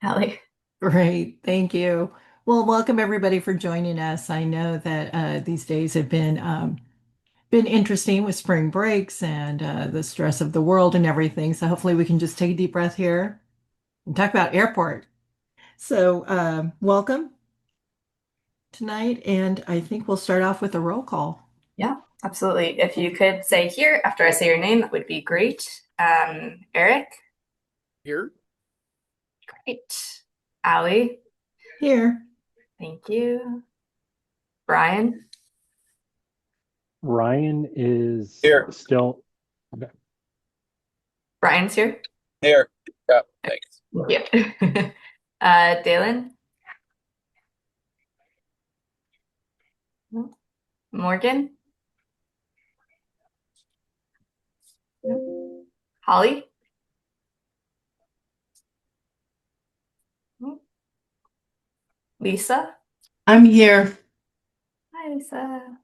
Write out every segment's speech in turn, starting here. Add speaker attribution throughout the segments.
Speaker 1: Allie.
Speaker 2: Great, thank you. Well, welcome everybody for joining us. I know that these days have been interesting with spring breaks and the stress of the world and everything. So hopefully we can just take a deep breath here and talk about airport. So welcome tonight, and I think we'll start off with a roll call.
Speaker 1: Yeah, absolutely. If you could say here after I say your name, that would be great. Eric,
Speaker 3: Here.
Speaker 1: great. Allie,
Speaker 2: Here.
Speaker 1: thank you. Brian,
Speaker 4: Ryan is
Speaker 3: Here.
Speaker 4: still okay.
Speaker 1: Brian's here.
Speaker 3: Here. Yeah, thanks.
Speaker 1: Thank you. Dalen, Morgan, Holly, Lisa.
Speaker 5: I'm here.
Speaker 1: Hi, Lisa.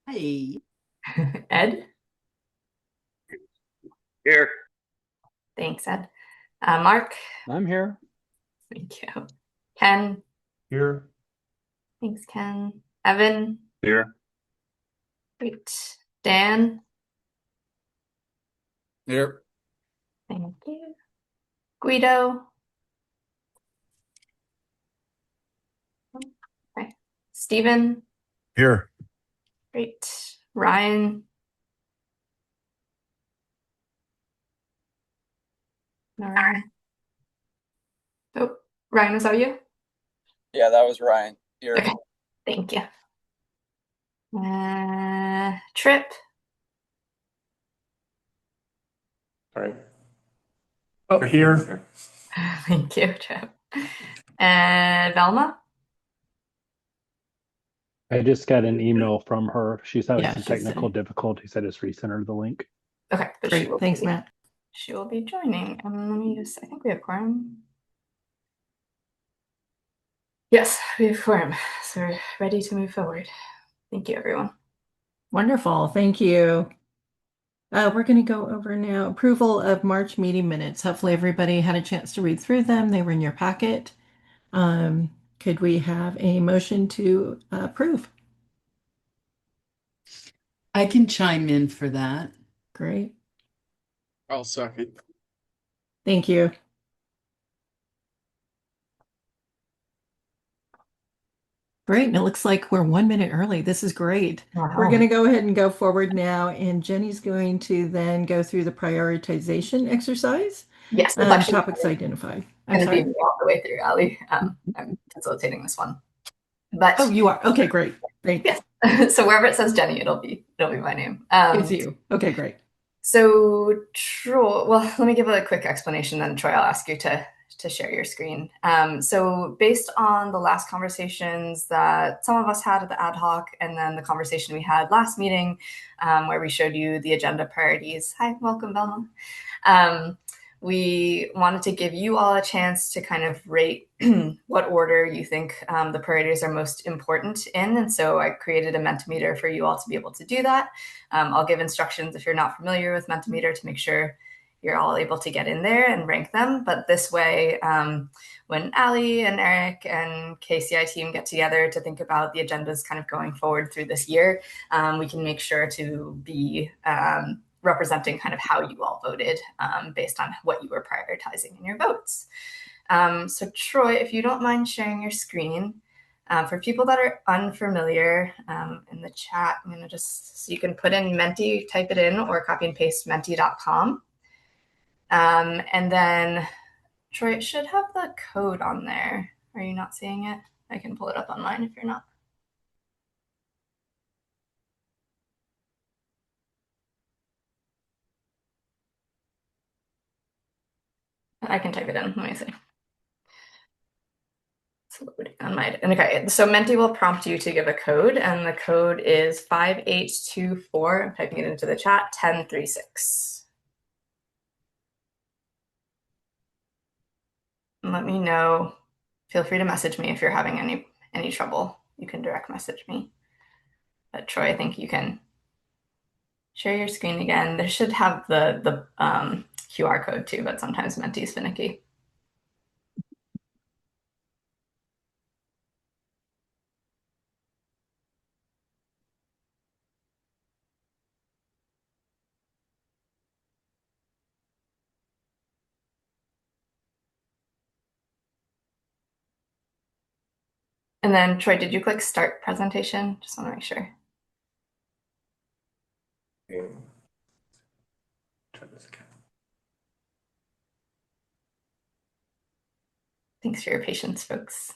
Speaker 5: Hey.
Speaker 1: Ed,
Speaker 3: Here.
Speaker 1: thanks, Ed. Mark,
Speaker 4: I'm here.
Speaker 1: thank you. Ken,
Speaker 4: Here.
Speaker 1: thanks, Ken. Evan,
Speaker 3: Here.
Speaker 1: great. Dan,
Speaker 3: Here.
Speaker 1: thank you. Guido. Okay. Stephen,
Speaker 3: Here.
Speaker 1: great. Ryan, no, Ryan. Oh, Ryan, was that you?
Speaker 3: Yeah, that was Ryan. Here.
Speaker 1: Okay, thank you. Trip,
Speaker 4: All right. Oh, here.
Speaker 1: thank you, Trip. And Velma,
Speaker 4: I just got an email from her. She's having
Speaker 2: Yeah,
Speaker 4: some
Speaker 2: she's
Speaker 4: technical
Speaker 2: sitting.
Speaker 4: difficulties. I just resent her the link.
Speaker 1: okay, but
Speaker 2: Great, thanks, Matt.
Speaker 1: she will be joining. Let me just, I think we have quorum. Yes, we have quorum, so we're ready to move forward. Thank you, everyone.
Speaker 2: Wonderful, thank you. We're going to go over now approval of March meeting minutes. Hopefully everybody had a chance to read through them. They were in your packet. Could we have a motion to approve?
Speaker 5: I can chime in for that.
Speaker 2: Great.
Speaker 3: I'll second.
Speaker 2: Thank you. Great. And it looks like we're 1 minute early. This is great. We're going to go ahead and go forward now, and Jenny's going to then go through the prioritization exercise.
Speaker 1: Yes, it's actually
Speaker 2: Topics identified. I'm
Speaker 1: going to be
Speaker 2: sorry.
Speaker 1: me all the way through, Allie. I'm facilitating this one. But
Speaker 2: Oh, you are. Okay, great. Great.
Speaker 1: yes. So wherever it says Jenny, it'll be my name.
Speaker 2: It's you. Okay, great.
Speaker 1: So Troy, well, let me give a quick explanation, then Troy, I'll ask you to share your screen. So based on the last conversations that some of us had at the ad hoc, and then the conversation we had last meeting, where we showed you the agenda priorities. Hi, welcome, Velma. We wanted to give you all a chance to kind of rate what order you think the priorities are most important in. And so I created a Mentimeter for you all to be able to do that. I'll give instructions if you're not familiar with Mentimeter to make sure you're all able to get in there and rank them. But this way, when Allie and Eric and KCI team get together to think about the agendas kind of going forward through this year, we can make sure to be representing kind of how you all voted based on what you were prioritizing in your votes. So Troy, if you don't mind sharing your screen, for people that are unfamiliar, in the chat, I'm going to just, so you can put in Menti, type it in, or copy and paste menti.com. And then Troy, it should have the code on there. Are you not seeing it? I can pull it up online if you're not. I can type it in. Let me see. It's loading on my. And okay, so Menti will prompt you to give a code, and the code is 5824. I'm typing it into the chat. 1036. And let me know. Feel free to message me if you're having any trouble. You can direct message me. But Troy, I think you can share your screen again. This should have the QR code too, but sometimes Menti's finicky. And then Troy, did you click start presentation? Just want to make sure. Thanks for your patience, folks.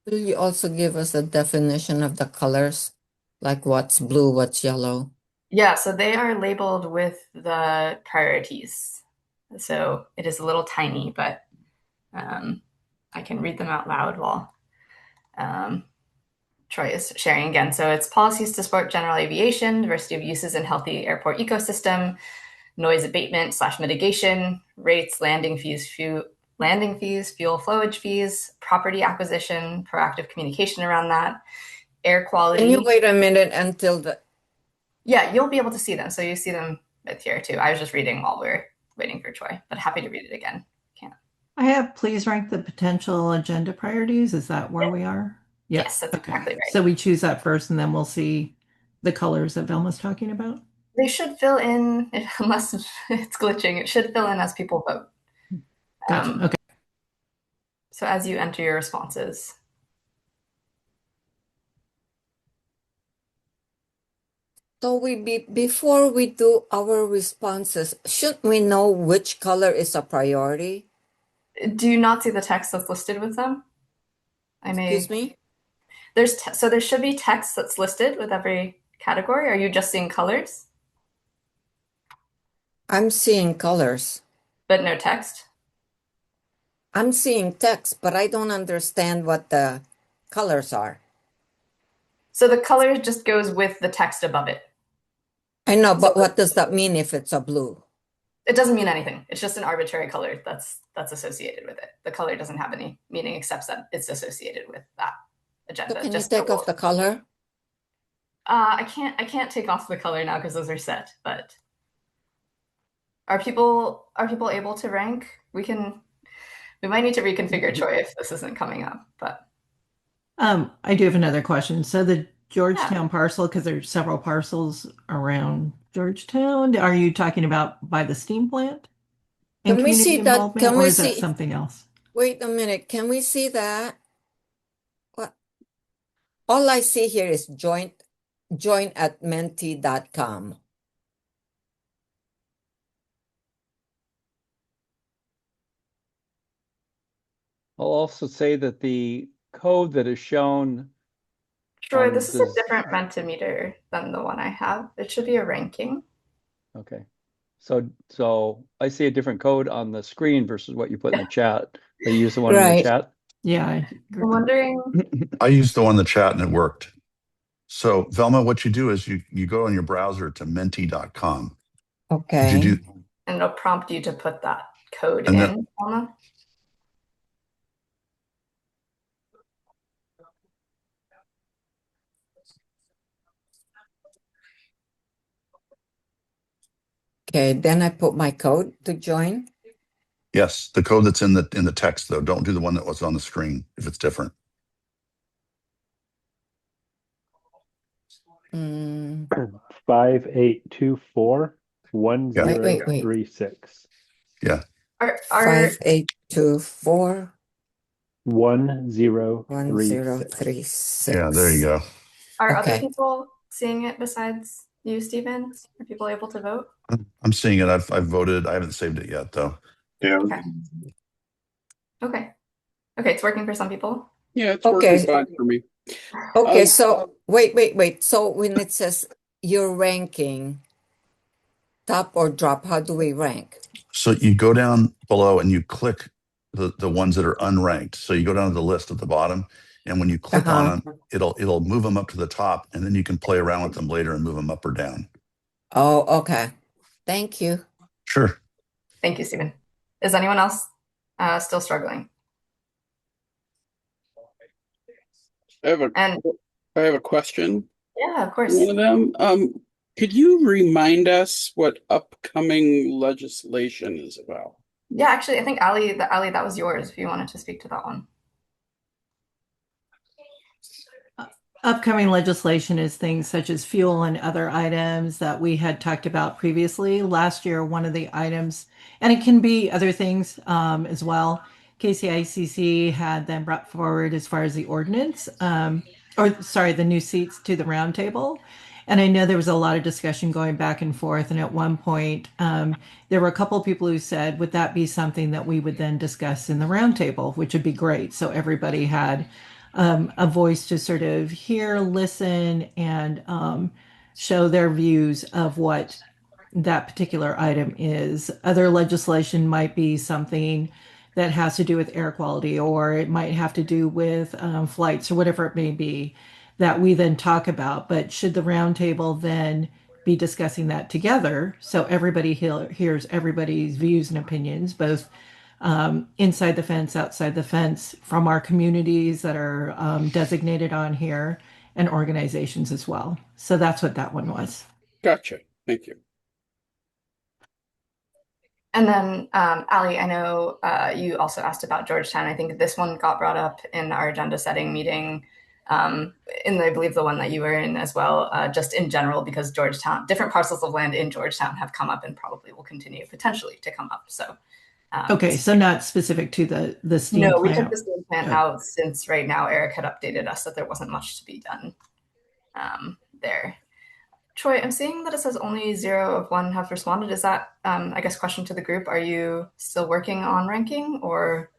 Speaker 6: Will you also give us a definition of the colors? Like what's blue, what's yellow?
Speaker 1: Yeah, so they are labeled with the priorities. So it is a little tiny, but I can read them out loud while Troy is sharing again. So it's policies to support general aviation, diversity of uses and healthy airport ecosystem, noise abatement / mitigation, rates, landing fees, fuel flowage fees, property acquisition, proactive communication around that, air quality.
Speaker 6: Can you wait a minute until the...
Speaker 1: Yeah, you'll be able to see them. So you see them right here too. I was just reading while we were waiting for Troy, but happy to read it again. Can't.
Speaker 2: I have please rank the potential agenda priorities. Is that where we are?
Speaker 1: Yes, that's exactly right.
Speaker 2: So we choose that first and then we'll see the colors that Velma's talking about.
Speaker 1: They should fill in, unless it's glitching, it should fill in as people vote.
Speaker 2: Gotcha. Okay.
Speaker 1: So as you enter your responses.
Speaker 6: So before we do our responses, should we know which color is a priority?
Speaker 1: Do you not see the text that's listed with them?
Speaker 6: Excuse me?
Speaker 1: So there should be text that's listed with every category. Are you just seeing colors?
Speaker 6: I'm seeing colors.
Speaker 1: But no text?
Speaker 6: I'm seeing text, but I don't understand what the colors are.
Speaker 1: So the color just goes with the text above it.
Speaker 6: I know, but what does that mean if it's a blue?
Speaker 1: It doesn't mean anything. It's just an arbitrary color that's associated with it. The color doesn't have any meaning except that it's associated with that agenda.
Speaker 6: So can you take off the color?
Speaker 1: I can't take off the color now because those are set, but are people able to rank? We might need to reconfigure Troy if this isn't coming up, but
Speaker 2: I do have another question. So the Georgetown parcel, because there's several parcels around Georgetown, are you talking about by the steam plant? And
Speaker 6: can we see that? Can we see
Speaker 2: something else?
Speaker 6: Wait a minute. Can we see that? What? All I see here is join at menti.com.
Speaker 4: I'll also say that the code that is shown.
Speaker 1: Troy, this is a different Mentimeter than the one I have. It should be a ranking.
Speaker 4: Okay. So I see a different code on the screen versus what you put in the chat. They use the one in the chat.
Speaker 2: Yeah.
Speaker 1: I'm wondering.
Speaker 7: I used the one in the chat and it worked. So Velma, what you do is you go on your browser to menti.com.
Speaker 6: Okay.
Speaker 1: And it'll prompt you to put that code in, Velma.
Speaker 6: Okay, then I put my code to join.
Speaker 7: Yes, the code that's in the text though. Don't do the one that was on the screen if it's different.
Speaker 4: 58241036.
Speaker 7: Yeah.
Speaker 6: 5824
Speaker 4: 1036.
Speaker 7: Yeah, there you go.
Speaker 1: Are other people seeing it besides you, Stephen? Are people able to vote?
Speaker 7: I'm seeing it. I've voted. I haven't saved it yet though.
Speaker 3: Yeah.
Speaker 1: Okay. It's working for some people.
Speaker 3: Yeah, it's working fine for me.
Speaker 6: Okay, so wait. So when it says you're ranking top or drop, how do we rank?
Speaker 7: So you go down below and you click the ones that are unranked. So you go down to the list at the bottom, and when you click on them, it'll move them up to the top, and then you can play around with them later and move them up or down.
Speaker 6: Oh, okay. Thank you.
Speaker 7: Sure.
Speaker 1: Thank you, Stephen. Is anyone else still struggling?
Speaker 3: I have a question.
Speaker 1: Yeah, of course.
Speaker 3: One of them. Could you remind us what upcoming legislation is about?
Speaker 1: Yeah, actually, I think Ali, that was yours if you wanted to speak to that one.
Speaker 2: Upcoming legislation is things such as fuel and other items that we had talked about previously. Last year, one of the items, and it can be other things as well, KCICC had then brought forward as far as the ordinance, or sorry, the new seats to the roundtable. And I know there was a lot of discussion going back and forth. And at one point, there were a couple of people who said, would that be something that we would then discuss in the roundtable, which would be great. So everybody had a voice to sort of hear, listen, and show their views of what that particular item is. Other legislation might be something that has to do with air quality, or it might have to do with flights or whatever it may be that we then talk about. But should the roundtable then be discussing that together so everybody hears everybody's views and opinions, both inside the fence, outside the fence, from our communities that are designated on here and organizations as well. So that's what that one was.
Speaker 3: Gotcha. Thank you.
Speaker 1: And then, Ali, I know you also asked about Georgetown. I think this one got brought up in our agenda setting meeting, in I believe the one that you were in as well, just in general, because Georgetown, different parcels of land in Georgetown have come up and probably will continue potentially to come up. So,
Speaker 2: Okay, so not specific to the steam
Speaker 1: no, we took
Speaker 2: plant.
Speaker 1: the steam plant out since right now Eric had updated us that there wasn't much to be done there. Troy, I'm seeing that it says only 0 of 1 have responded. Is that, I guess, question to the group? Are you still working on ranking, or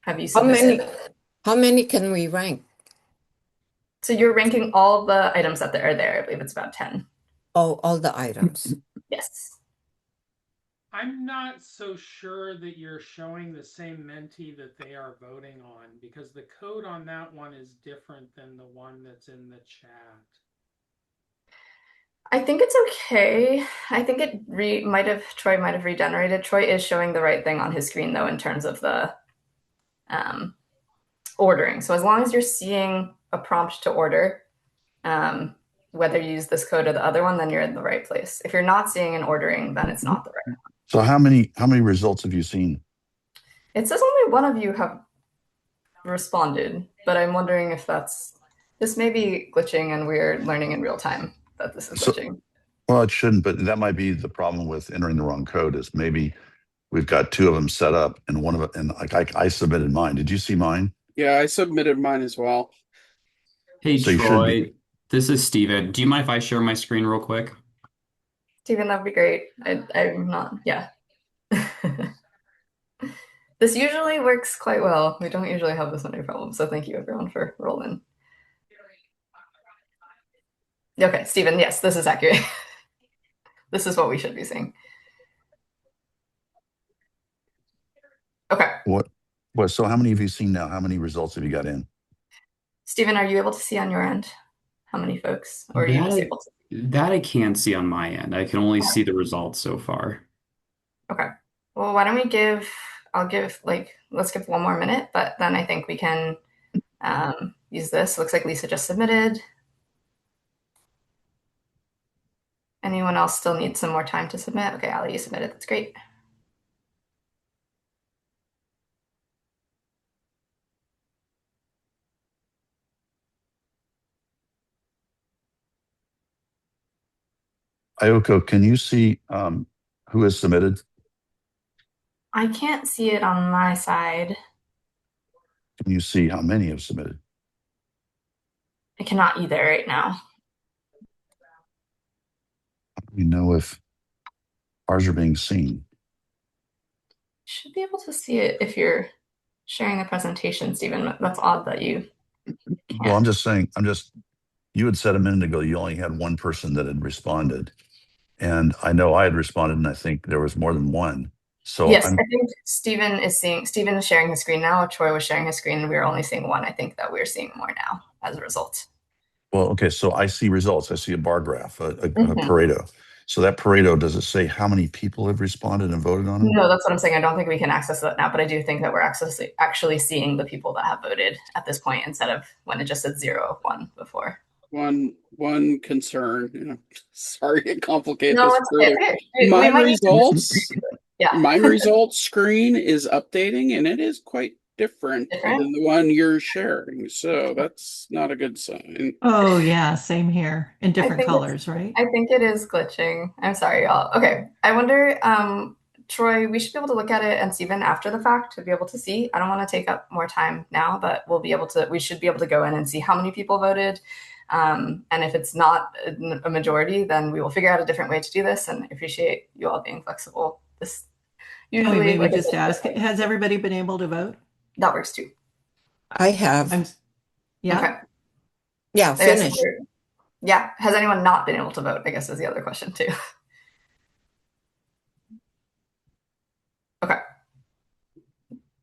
Speaker 1: have you submitted?
Speaker 6: How many can we rank?
Speaker 1: So you're ranking all the items that are there. I believe it's about 10.
Speaker 6: Oh, all the items.
Speaker 1: Yes.
Speaker 8: I'm not so sure that you're showing the same Menti that they are voting on, because the code on that one is different than the one that's in the chat.
Speaker 1: I think it's okay. I think it Troy might have regenerated. Troy is showing the right thing on his screen though in terms of the ordering. So as long as you're seeing a prompt to order, whether you use this code or the other one, then you're in the right place. If you're not seeing an ordering, then it's not the right one.
Speaker 7: So how many results have you seen?
Speaker 1: It says only one of you have responded, but I'm wondering if this may be glitching and we're learning in real time that this is glitching.
Speaker 7: Well, it shouldn't, but that might be the problem with entering the wrong code. Is maybe we've got 2 of them set up, and one of it, and like I submitted mine. Did you see mine?
Speaker 3: Yeah, I submitted mine as well.
Speaker 9: Hey,
Speaker 7: So
Speaker 9: Troy, this is Steven. Do you mind if I share my screen real quick?
Speaker 1: Steven, that'd be great. I'm not, yeah. This usually works quite well. We don't usually have this many problems, so thank you everyone for rolling. Okay, Steven, yes, this is accurate. This is what we should be seeing. Okay.
Speaker 7: What? So how many have you seen now? How many results have you got in?
Speaker 1: Steven, are you able to see on your end how many folks, or are you just able to?
Speaker 9: That I can't see on my end. I can only see the results so far.
Speaker 1: Okay. Well, why don't we let's give 1 more minute, but then I think we can use this. Looks like Lisa just submitted. Anyone else still need some more time to submit? Okay, Ali, you submitted. That's great.
Speaker 7: Ayoko, can you see who has submitted?
Speaker 1: I can't see it on my side.
Speaker 7: Can you see how many have submitted?
Speaker 1: I cannot either right now.
Speaker 7: We know if ours are being seen.
Speaker 1: Should be able to see it if you're sharing the presentation, Stephen. That's odd that you can't.
Speaker 7: Well, I'm just saying, you had said a minute ago you only had 1 person that had responded. And I know I had responded, and I think there was more than 1. So
Speaker 1: yes, I think Stephen is sharing his screen now. Troy was sharing his screen, and we were only seeing 1. I think that we're seeing more now as a result.
Speaker 7: Well, okay, so I see results. I see a bar graph, a Pareto. So that Pareto, does it say how many people have responded and voted on it?
Speaker 1: No, that's what I'm saying. I don't think we can access that now, but I do think that we're actually seeing the people that have voted at this point instead of when it just said 0 of 1 before.
Speaker 3: One concern. Sorry to complicate
Speaker 1: No,
Speaker 3: this further.
Speaker 1: okay.
Speaker 3: My results,
Speaker 1: yeah.
Speaker 3: my results screen is updating, and it is quite different than the one you're sharing. So that's not a good sign.
Speaker 2: Oh yeah, same here in different colors, right?
Speaker 1: I think it is glitching. I'm sorry, y'all. Okay, I wonder, Troy, we should be able to look at it and even after the fact to be able to see. I don't want to take up more time now, but we should be able to go in and see how many people voted. And if it's not a majority, then we will figure out a different way to do this, and I appreciate you all being flexible. This
Speaker 2: Can we
Speaker 1: usually,
Speaker 2: maybe
Speaker 1: like I
Speaker 2: just
Speaker 1: said,
Speaker 2: ask, has everybody been able to vote?
Speaker 1: that works too.
Speaker 6: I have.
Speaker 2: Yeah.
Speaker 1: Okay.
Speaker 6: Yeah, finished.
Speaker 1: Yeah. Has anyone not been able to vote? I guess is the other question too. Okay.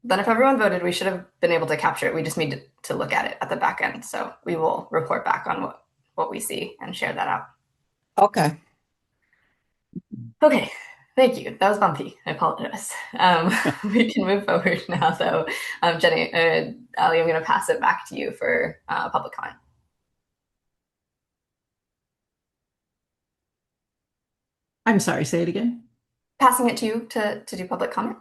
Speaker 1: Then if everyone voted, we should have been able to capture it. We just need to look at it at the back end. So we will report back on what we see and share that out.
Speaker 6: Okay.
Speaker 1: Okay. Thank you. That was bumpy. I apologize. We can move forward now, though. Jenny, Ali, I'm going to pass it back to you for public comment.
Speaker 2: I'm sorry, say it again.
Speaker 1: Passing it to you to do public comment.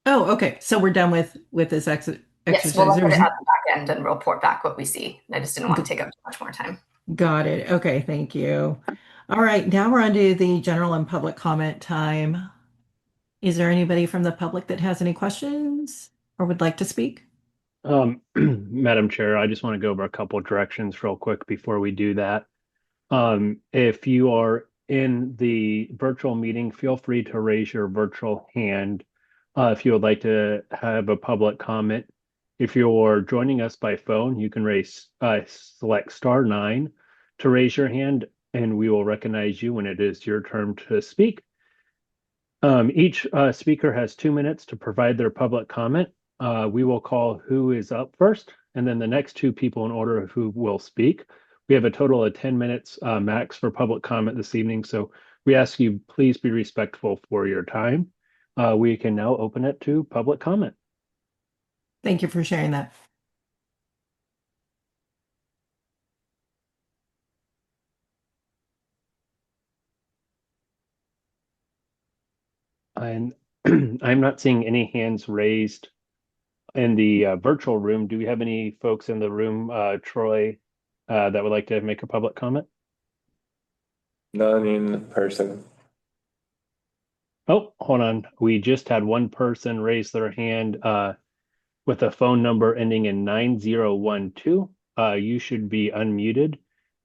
Speaker 2: Oh, okay. So we're done with this exercise.
Speaker 1: Yes, we'll look at it at the back end and report back what we see. I just didn't want to take up too much more time.
Speaker 2: Got it. Okay, thank you. All right, now we're on to the general and public comment time. Is there anybody from the public that has any questions or would like to speak?
Speaker 10: Madam Chair, I just want to go over a couple of directions real quick before we do that. If you are in the virtual meeting, feel free to raise your virtual hand if you would like to have a public comment. If you're joining us by phone, you can select *9 to raise your hand, and we will recognize you when it is your turn to speak. Each speaker has 2 minutes to provide their public comment. We will call who is up first, and then the next two people in order of who will speak. We have a total of 10 minutes max for public comment this evening, so we ask you please be respectful for your time. We can now open it to public comment.
Speaker 2: Thank you for sharing that.
Speaker 10: And I'm not seeing any hands raised in the virtual room. Do we have any folks in the room, Troy, that would like to make a public comment?
Speaker 11: None in person.
Speaker 10: Oh, hold on. We just had one person raise their hand with a phone number ending in 9012. You should be unmuted,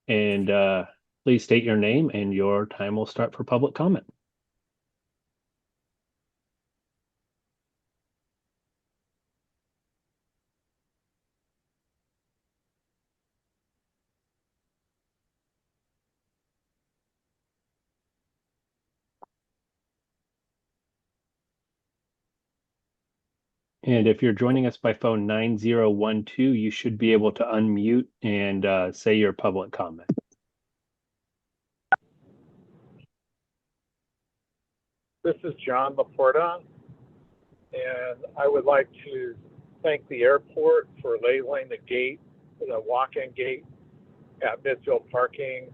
Speaker 10: and please state your name and your time will start for public comment. And if you're joining us by phone 9012, you should be able to unmute and say your public comment.
Speaker 12: This is John Laporta, and I would like to thank the airport for labeling the gate, the walk-in gate at midfield parking.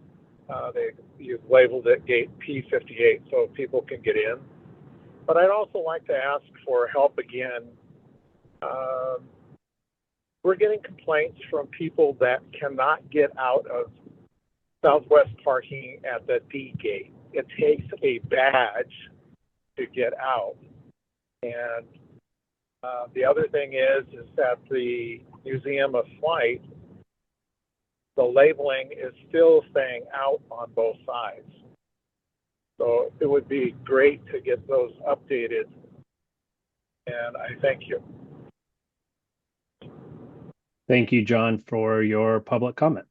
Speaker 12: You've labeled it gate P58 so people can get in. But I'd also like to ask for help again. We're getting complaints from people that cannot get out of Southwest parking at the D gate. It takes a badge to get out. And the other thing is that the Museum of Flight, the labeling is still saying out on both sides. So it would be great to get those updated. And I thank you.
Speaker 10: Thank you, John, for your public comment.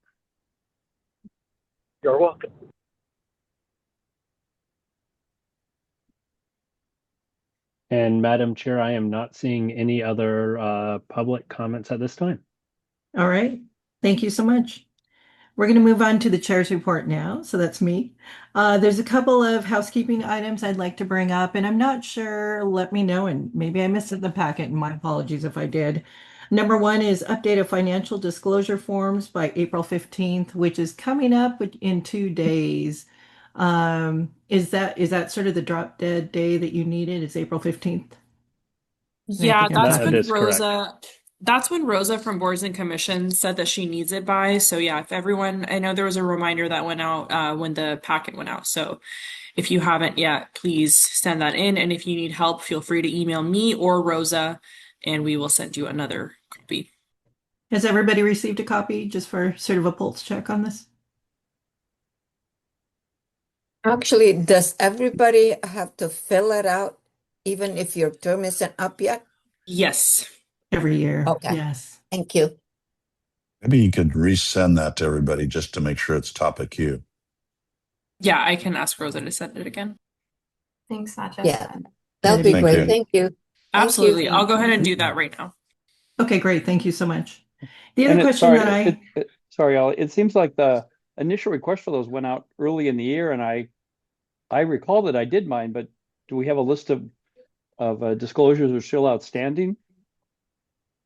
Speaker 12: You're welcome.
Speaker 10: And Madam Chair, I am not seeing any other public comments at this time.
Speaker 2: All right. Thank you so much. We're going to move on to the chair's report now. So that's me. There's a couple of housekeeping items I'd like to bring up, and I'm not sure. Let me know, and maybe I missed it in the packet, and my apologies if I did. Number one is update of financial disclosure forms by April 15th, which is coming up in 2 days. Is that sort of the drop dead day that you needed? It's April 15th?
Speaker 13: Yeah, that's
Speaker 10: That
Speaker 13: when
Speaker 10: is
Speaker 13: Rosa,
Speaker 10: correct.
Speaker 13: That's when Rosa from Boards and Commissions said that she needs it by. So yeah, if everyone, I know there was a reminder that went out when the packet went out. So if you haven't yet, please send that in. And if you need help, feel free to email me or Rosa, and we will send you another copy.
Speaker 2: Has everybody received a copy just for sort of a pulse check on this?
Speaker 6: Actually, does everybody have to fill it out, even if your term isn't up yet?
Speaker 13: Yes.
Speaker 2: Every year.
Speaker 6: Okay.
Speaker 2: Yes.
Speaker 6: Thank you.
Speaker 7: Maybe you could resend that to everybody just to make sure it's top of queue.
Speaker 13: Yeah, I can ask Rosa to send it again.
Speaker 1: Thanks, Nacha.
Speaker 6: Yeah, that'll be
Speaker 7: Thank
Speaker 6: great.
Speaker 7: you.
Speaker 6: Thank you.
Speaker 13: Absolutely. I'll go ahead and do that right now.
Speaker 2: Okay, great. Thank you so much. The other
Speaker 4: And
Speaker 2: question that I
Speaker 4: sorry, Ollie, it seems like the initial request for those went out early in the year, and I recall that I did mine, but do we have a list of disclosures that are still outstanding?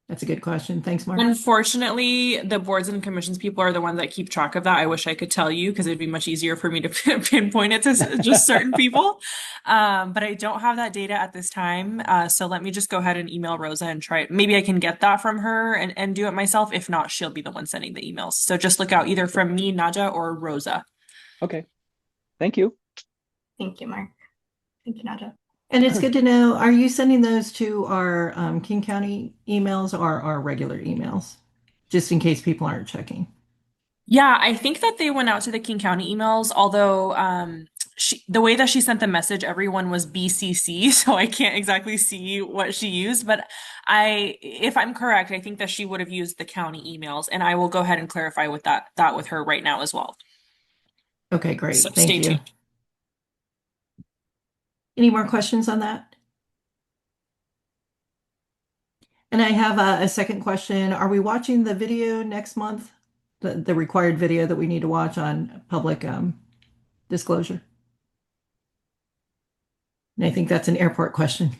Speaker 2: That's a good question. Thanks, Mark.
Speaker 13: Unfortunately, the boards and commissions people are the ones that keep track of that. I wish I could tell you because it'd be much easier for me to pinpoint it to just certain people. But I don't have that data at this time. So let me just go ahead and email Rosa and try it. Maybe I can get that from her and do it myself. If not, she'll be the one sending the emails. So just look out either from me, Naja, or Rosa.
Speaker 4: Okay. Thank you.
Speaker 1: Thank you, Mark. Thank you, Naja.
Speaker 2: And it's good to know, are you sending those to our King County emails or our regular emails? Just in case people aren't checking.
Speaker 13: Yeah, I think that they went out to the King County emails, although the way that she sent the message, everyone was BCC, so I can't exactly see what she used, but if I'm correct, I think that she would have used the county emails, and I will go ahead and clarify with that with her right now as well.
Speaker 2: Okay, great.
Speaker 13: So
Speaker 2: Thank
Speaker 13: stay
Speaker 2: you.
Speaker 13: tuned.
Speaker 2: Any more questions on that? And I have a second question. Are we watching the video next month? The required video that we need to watch on public disclosure? And I think that's an airport question.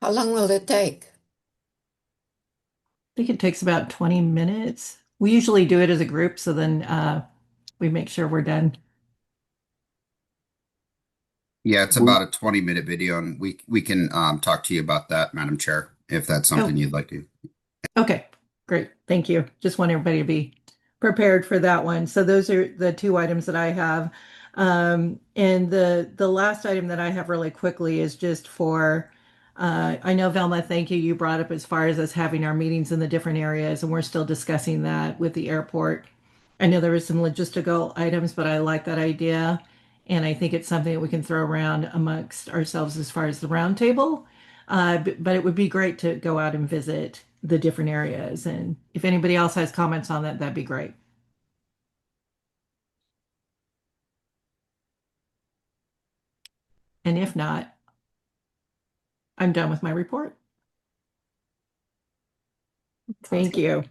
Speaker 6: How long will it take?
Speaker 2: I think it takes about 20 minutes. We usually do it as a group, so then we make sure we're done.
Speaker 14: Yeah, it's about a 20-minute video, and we can talk to you about that, Madam Chair, if that's something you'd like to.
Speaker 2: Okay, great. Thank you. Just want everybody to be prepared for that one. So those are the two items that I have. And the last item that I have really quickly is just for I know, Velma, thank you. You brought up as far as us having our meetings in the different areas, and we're still discussing that with the airport. I know there was some logistical items, but I like that idea. And I think it's something that we can throw around amongst ourselves as far as the roundtable. But it would be great to go out and visit the different areas. And if anybody else has comments on that, that'd be great. And if not, I'm done with my report. Thank you.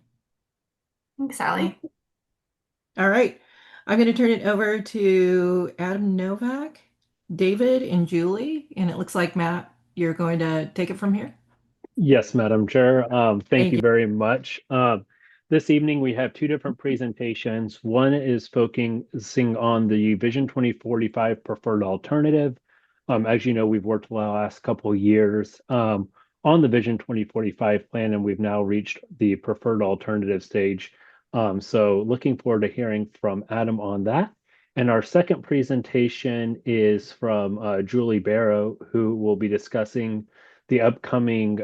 Speaker 1: Thanks, Sally.
Speaker 2: All right. I'm going to turn it over to Adam Novak, David, and Julie. And it looks like, Matt, you're going to take it from here.
Speaker 10: Yes, Madam Chair. Thank you
Speaker 2: you.
Speaker 10: very much. This evening we have two different presentations. One is focusing on the Vision 2045 preferred alternative. As you know, we've worked the last couple of years on the Vision 2045 plan, and we've now reached the preferred alternative stage. So looking forward to hearing from Adam on that. And our second presentation is from Julie Barrow, who will be discussing the upcoming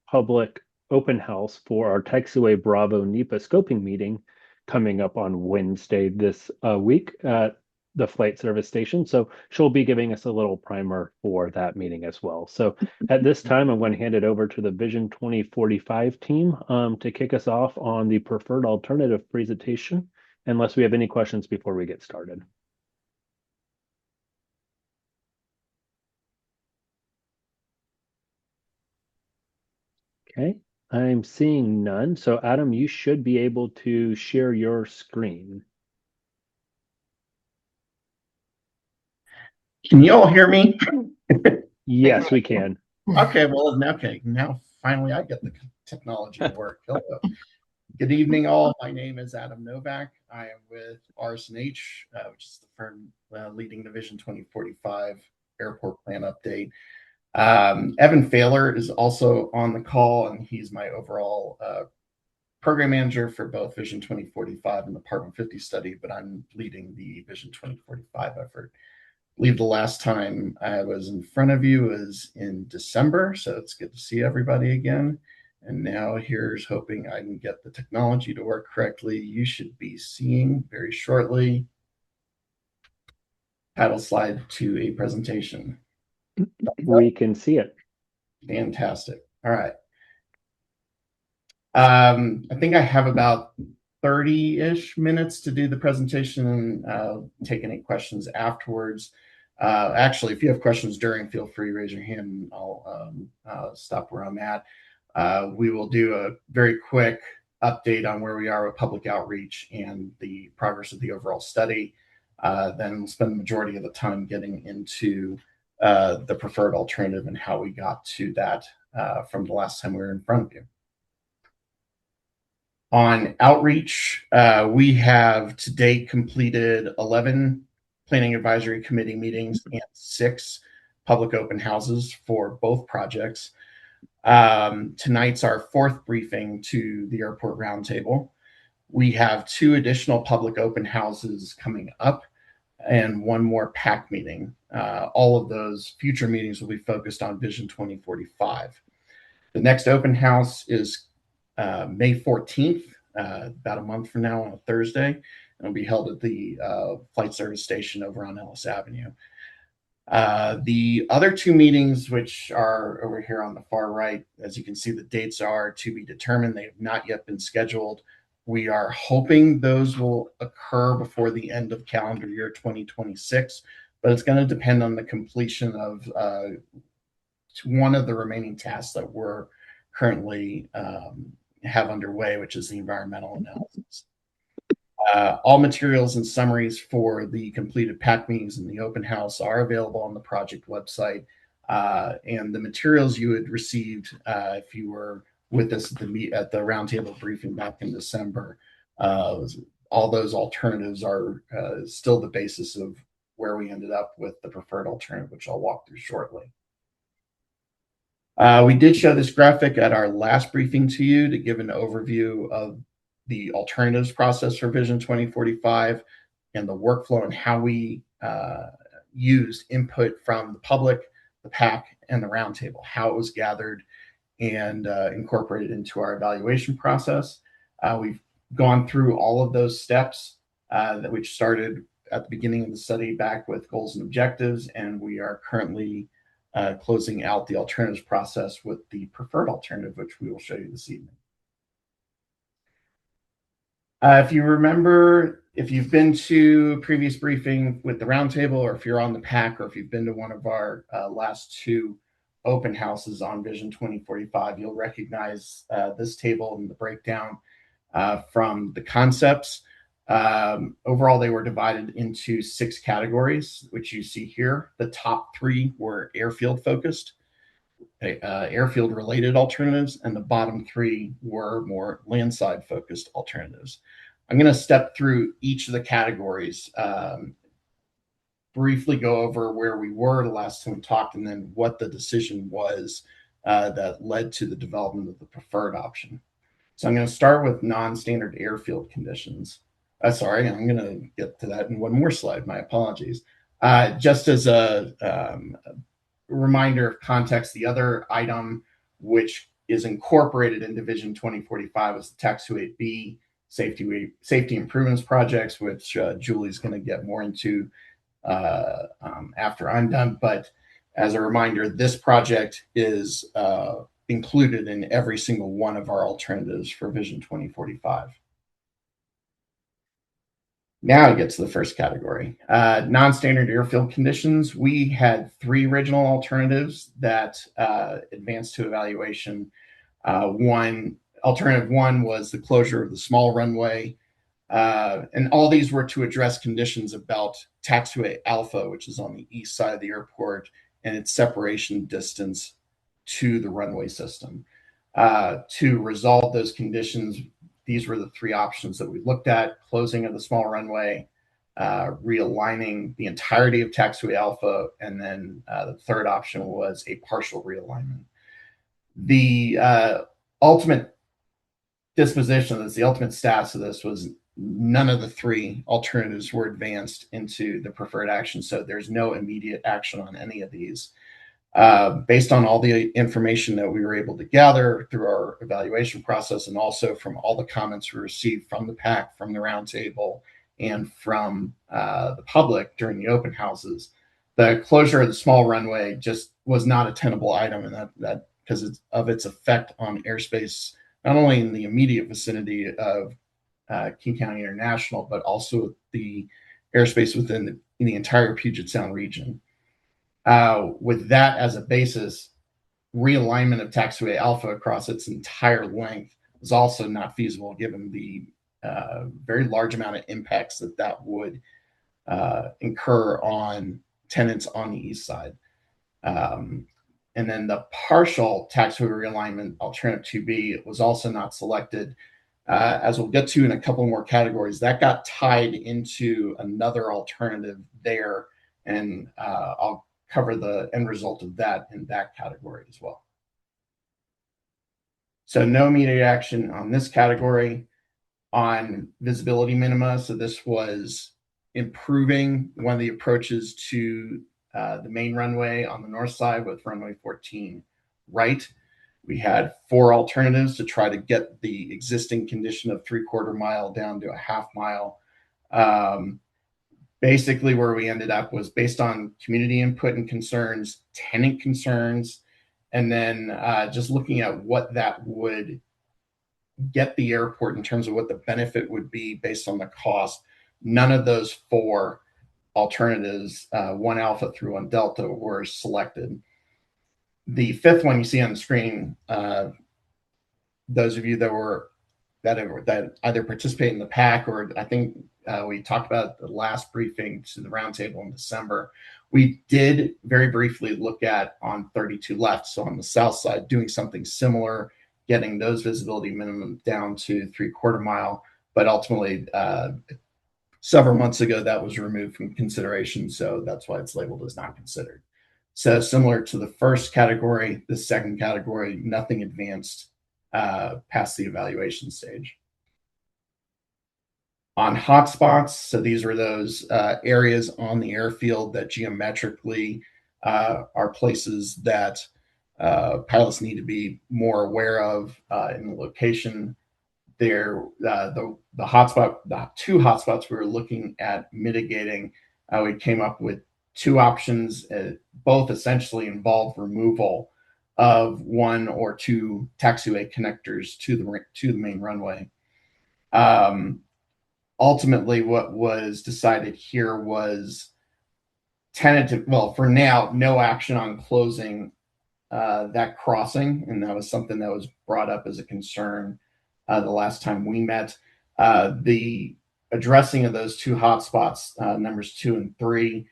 Speaker 10: public open house for our Taxiway Bravo NEPA scoping meeting coming up on Wednesday this week at the flight service station. So she'll be giving us a little primer for that meeting as well. So at this time, I'm going to hand it over to the Vision 2045 team to kick us off on the preferred alternative presentation, unless we have any questions before we get started. Okay, I'm seeing none. So Adam, you should be able to share your screen.
Speaker 15: Can you all hear me?
Speaker 10: Yes, we can.
Speaker 15: Okay, well, okay, now finally I get the technology to work. Hello. Good evening, all. My name is Adam Novak. I am with RS&H, which is the firm leading the Vision 2045 airport plan update. Evan Failer is also on the call, and he's my overall program manager for both Vision 2045 and the Part 150 study, but I'm leading the Vision 2045 effort. I believe the last time I was in front of you was in December, so it's good to see everybody again. And now here's hoping I can get the technology to work correctly. You should be seeing very shortly title slide to a presentation.
Speaker 10: We can see it.
Speaker 15: Fantastic. All right. I think I have about 30-ish minutes to do the presentation, and take any questions afterwards. Actually, if you have questions during, feel free to raise your hand, and I'll stop where I'm at. We will do a very quick update on where we are with public outreach and the progress of the overall study. Then we'll spend the majority of the time getting into the preferred alternative and how we got to that from the last time we were in front of you. On outreach, we have to date completed 11 Planning Advisory Committee meetings and 6 public open houses for both projects. Tonight's our 4th briefing to the Airport Roundtable. We have 2 additional public open houses coming up and 1 more PAC meeting. All of those future meetings will be focused on Vision 2045. The next open house is May 14th, about a month from now on a Thursday. And it'll be held at the flight service station over on Ellis Avenue. The other 2 meetings, which are over here on the far right, as you can see, the dates are to be determined. They have not yet been scheduled. We are hoping those will occur before the end of calendar year 2026, but it's going to depend on the completion of one of the remaining tasks that we're currently have underway, which is the environmental analysis. All materials and summaries for the completed PAC meetings in the open house are available on the project website. And the materials you had received if you were with us at the roundtable briefing back in December, all those alternatives are still the basis of where we ended up with the preferred alternative, which I'll walk through shortly. We did show this graphic at our last briefing to you to give an overview of the alternatives process for Vision 2045 and the workflow and how we used input from the public, the PAC, and the roundtable, how it was gathered and incorporated into our evaluation process. We've gone through all of those steps which started at the beginning of the study back with goals and objectives, and we are currently closing out the alternatives process with the preferred alternative, which we will show you this evening. If you remember, if you've been to a previous briefing with the roundtable, or if you're on the PAC, or if you've been to one of our last 2 open houses on Vision 2045, you'll recognize this table and the breakdown from the concepts. Overall, they were divided into 6 categories, which you see here. The top 3 were airfield focused, airfield related alternatives, and the bottom 3 were more landside focused alternatives. I'm going to step through each of the categories, briefly go over where we were the last time we talked, and then what the decision was that led to the development of the preferred option. So I'm going to start with non-standard airfield conditions. Sorry, I'm going to get to that in one more slide. My apologies. Just as a reminder of context, the other item which is incorporated into Vision 2045 is the Tax 28B safety improvements projects, which Julie's going to get more into after I'm done. But as a reminder, this project is included in every single one of our alternatives for Vision 2045. Now I get to the first category, non-standard airfield conditions. We had 3 original alternatives that advanced to evaluation. Alternative 1 was the closure of the small runway, and all these were to address conditions about taxiway alpha, which is on the east side of the airport, and its separation distance to the runway system. To resolve those conditions, these were the 3 options that we looked at: closing of the small runway, realigning the entirety of taxiway alpha, and then the third option was a partial realignment. The ultimate disposition of this, the ultimate status of this was none of the three alternatives were advanced into the preferred action, so there's no immediate action on any of these. Based on all the information that we were able to gather through our evaluation process, and also from all the comments we received from the PAC, from the roundtable, and from the public during the open houses, the closure of the small runway just was not a tenable item, and that because of its effect on airspace, not only in the immediate vicinity of King County International, but also the airspace within the entire Puget Sound region. With that as a basis, realignment of taxiway alpha across its entire length was also not feasible, given the very large amount of impacts that would incur on tenants on the east side. And then the partial taxiway realignment, alternative 2B, was also not selected. As we'll get to in a couple more categories, that got tied into another alternative there, and I'll cover the end result of that in that category as well. So no immediate action on this category. On visibility minima, so this was improving one of the approaches to the main runway on the north side with runway 14 right. We had 4 alternatives to try to get the existing condition of 3/4 mile down to a 1/2 mile. Basically, where we ended up was based on community input and concerns, tenant concerns, and then just looking at what that would get the airport in terms of what the benefit would be based on the cost. None of those 4 alternatives, 1 alpha through 1 delta, were selected. The 5th one you see on the screen, those of you that either participate in the PAC, or I think we talked about the last briefing to the roundtable in December, we did very briefly look at on 32 left, so on the south side, doing something similar, getting those visibility minimum down to 3/4 mile, but ultimately several months ago that was removed from consideration, so that's why it's labeled as not considered. So similar to the first category, the second category, nothing advanced past the evaluation stage. On hotspots, so these were those areas on the airfield that geometrically are places that pilots need to be more aware of in the location. There, the 2 hotspots we were looking at mitigating, we came up with 2 options, both essentially involved removal of 1 or 2 taxiway connectors to the main runway. Ultimately, what was decided here was tentative. Well, for now, no action on closing that crossing, and that was something that was brought up as a concern the last time we met. The addressing of those 2 hotspots, numbers 2 and 3,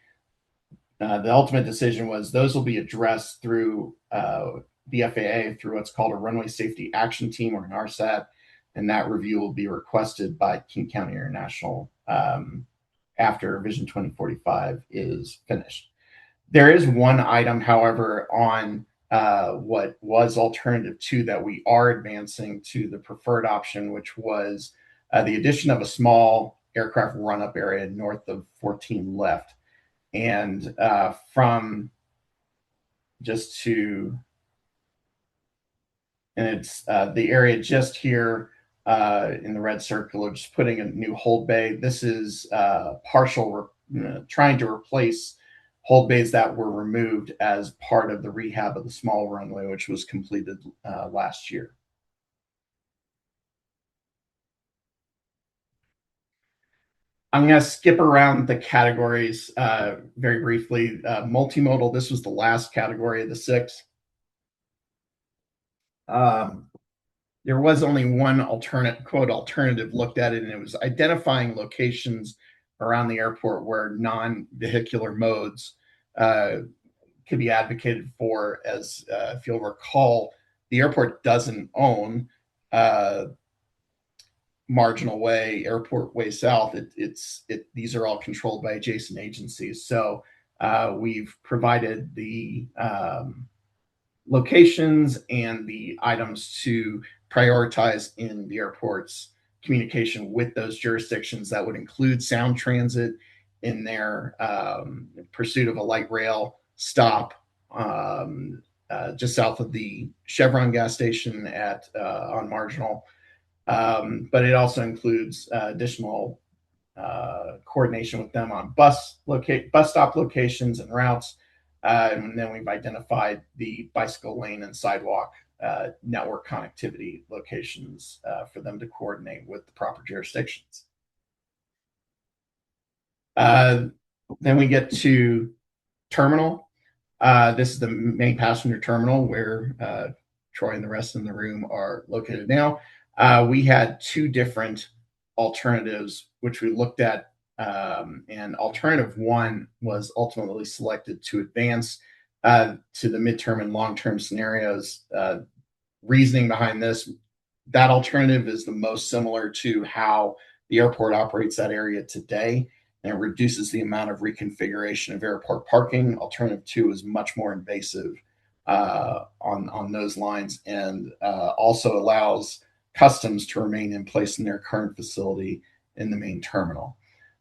Speaker 15: the ultimate decision was those will be addressed through the FAA through what's called a Runway Safety Action Team, or an RSAT, and that review will be requested by King County International after Vision 2045 is finished. There is one item, however, on what was alternative 2 that we are advancing to the preferred option, which was the addition of a small aircraft run-up area north of 14 left. And from just to, and it's the area just here in the red circle, of just putting a new hold bay. This is partial, trying to replace hold bays that were removed as part of the rehab of the small runway, which was completed last year. I'm going to skip around the categories very briefly. Multimodal, this was the last category of the 6. There was only one alternative looked at it, and it was identifying locations around the airport where non-vehicular modes could be advocated for. As if you'll recall, the airport doesn't own Marginal Way, Airport Way South, these are all controlled by adjacent agencies. So we've provided the locations and the items to prioritize in the airport's communication with those jurisdictions. That would include Sound Transit in their pursuit of a light rail stop just south of the Chevron gas station on Marginal. But it also includes additional coordination with them on bus stop locations and routes. And then we've identified the bicycle lane and sidewalk network connectivity locations for them to coordinate with the proper jurisdictions. Then we get to terminal. This is the main passenger terminal where Troy and the rest in the room are located now. We had two different alternatives which we looked at, and alternative one was ultimately selected to advance to the midterm and long-term scenarios. Reasoning behind this, that alternative is the most similar to how the airport operates that area today, and it reduces the amount of reconfiguration of airport parking. Alternative two is much more invasive on those lines, and also allows customs to remain in place in their current facility in the main terminal.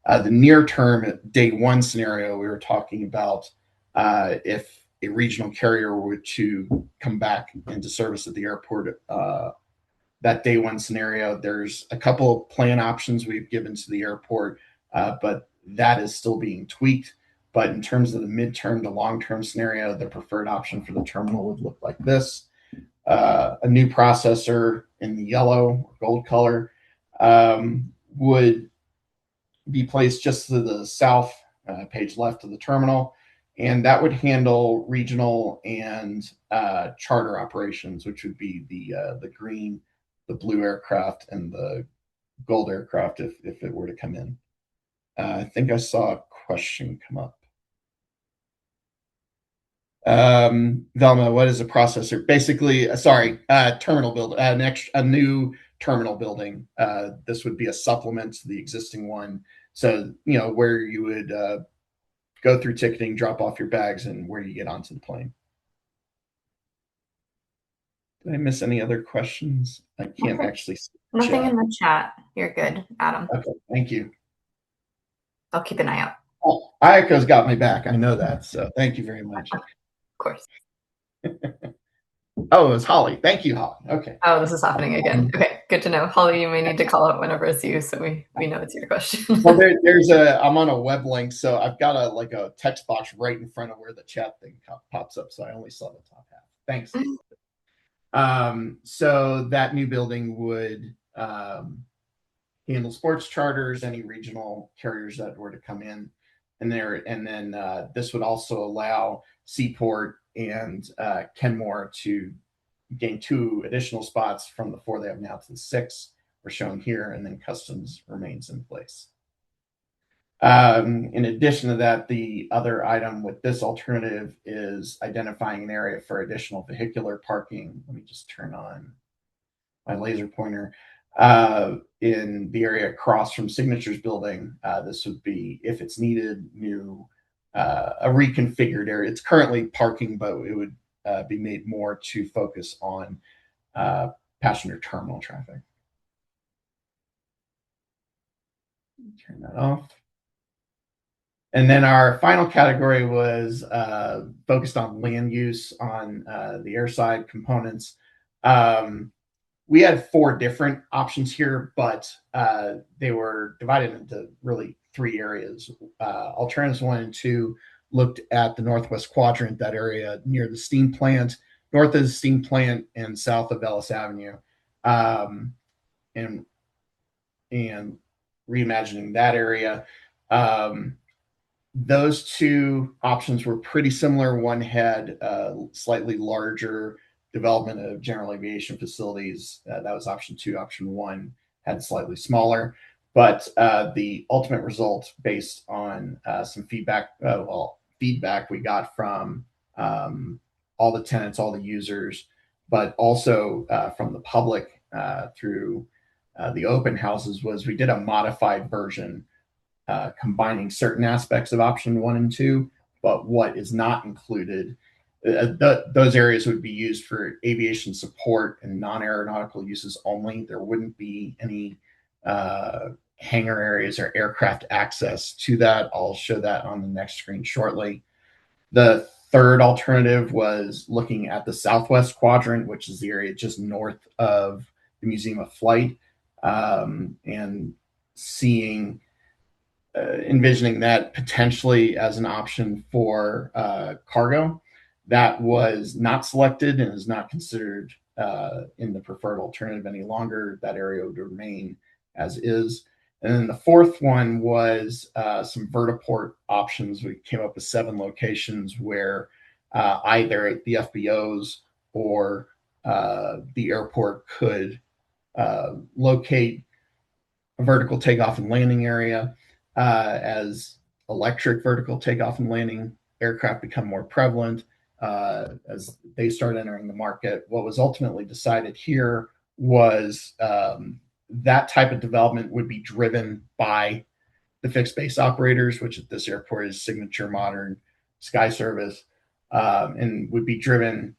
Speaker 15: The near term day one scenario we were talking about, if a regional carrier were to come back into service at the airport, that day one scenario, there's a couple of plan options we've given to the airport, but that is still being tweaked. But in terms of the midterm to long-term scenario, the preferred option for the terminal would look like this. A new processor in the yellow or gold color would be placed just to the south page left of the terminal, and that would handle regional and charter operations, which would be the green, the blue aircraft, and the gold aircraft if it were to come in. I think I saw a question come up. Velma, what is a processor? Basically, terminal build, a new terminal building. This would be a supplement to the existing one. So, where you would go through ticketing, drop off your bags, and where you get onto the plane. Did I miss any other questions? I can't actually see.
Speaker 1: Nothing in the chat. You're good, Adam.
Speaker 15: Okay, thank you.
Speaker 1: I'll keep an eye out.
Speaker 15: Oh, Ayako's got my back. I know that. So thank you very much.
Speaker 1: Of course.
Speaker 15: Oh, it was Holly. Thank you, Holly. Okay.
Speaker 1: Oh, this is happening again. Okay, good to know. Holly, you may need to call out whenever it's you, so we know it's your question.
Speaker 15: Well, I'm on a web link, so I've got a text box right in front of where the chat thing pops up, so I only saw the top half. Thanks. So that new building would handle sports charters, any regional carriers that were to come in, and then this would also allow Seaport and Kenmore to gain 2 additional spots from the 4 they have now to the 6 are shown here, and then customs remains in place. In addition to that, the other item with this alternative is identifying an area for additional vehicular parking. Let me just turn on my laser pointer. In the area across from Signatures building, this would be, if it's needed, a reconfigured area. It's currently parking, but it would be made more to focus on passenger terminal traffic. Turn that off. And then our final category was focused on land use on the airside components. We had 4 different options here, but they were divided into really 3 areas. Alternatives 1 and 2 looked at the northwest quadrant, that area near the steam plant, north of the steam plant and south of Ellis Avenue, and reimagining that area. Those 2 options were pretty similar. One had slightly larger development of general aviation facilities. That was option 2. Option 1 had slightly smaller, but the ultimate result, based on some feedback we got from all the tenants, all the users, but also from the public through the open houses was we did a modified version combining certain aspects of option 1 and 2, but what is not included, those areas would be used for aviation support and non-aeronautical uses only. There wouldn't be any hangar areas or aircraft access to that. I'll show that on the next screen shortly. The third alternative was looking at the southwest quadrant, which is the area just north of the Museum of Flight, and envisioning that potentially as an option for cargo. That was not selected and is not considered in the preferred alternative any longer. That area would remain as is. And then the fourth one was some vertiport options. We came up with 7 locations where either the FBOs or the airport could locate a vertical takeoff and landing area as electric vertical takeoff and landing aircraft become more prevalent as they start entering the market. What was ultimately decided here was that type of development would be driven by the fixed base operators, which at this airport is Signature, Modern, Sky Service, and would be driven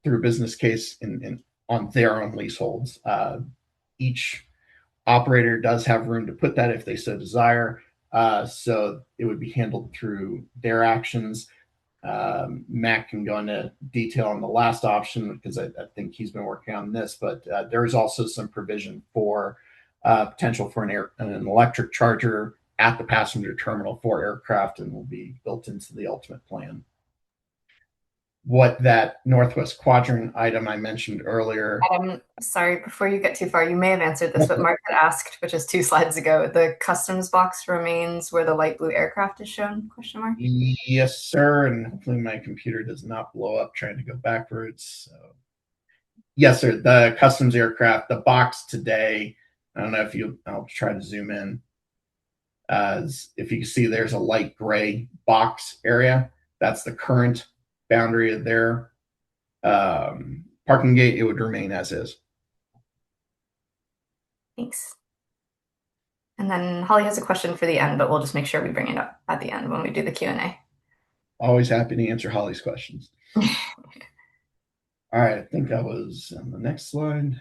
Speaker 15: through a business case on their own leaseholds. Each operator does have room to put that if they so desire. So it would be handled through their actions. Matt can go into detail on the last option because I think he's been working on this, but there is also some provision for potential for an electric charger at the passenger terminal for aircraft and will be built into the ultimate plan. What that northwest quadrant item I mentioned earlier.
Speaker 1: Sorry, before you get too far, you may have answered this, but Mark had asked, which is 2 slides ago, the customs box remains where the light blue aircraft is shown, question mark?
Speaker 15: Yes, sir, and hopefully my computer does not blow up trying to go backwards. So. Yes, sir, the customs aircraft, the box today, I don't know if I'll try to zoom in. If you can see, there's a light gray box area. That's the current boundary of their parking gate. It would remain as is.
Speaker 1: Thanks. And then Holly has a question for the end, but we'll just make sure we bring it up at the end when we do the Q&A.
Speaker 15: Always happy to answer Holly's questions. All right, I think I was on the next slide.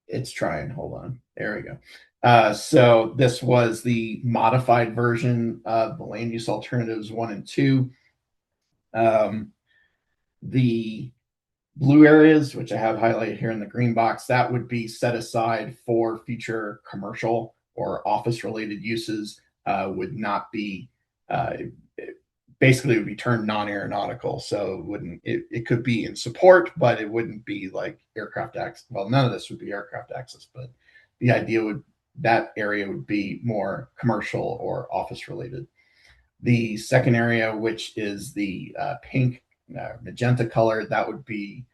Speaker 15: It's trying. Hold on. There we go. So this was the modified version of the land use alternatives 1 and 2. The blue areas, which I have highlighted here in the green box, that would be set aside for future commercial or office related uses, would not be basically it would be termed non-aeronautical. So it could be in support, but it wouldn't be like aircraft access. Well, none of this would be aircraft access, but the idea that area would be more commercial or office related. The second area, which is the pink magenta color, that would be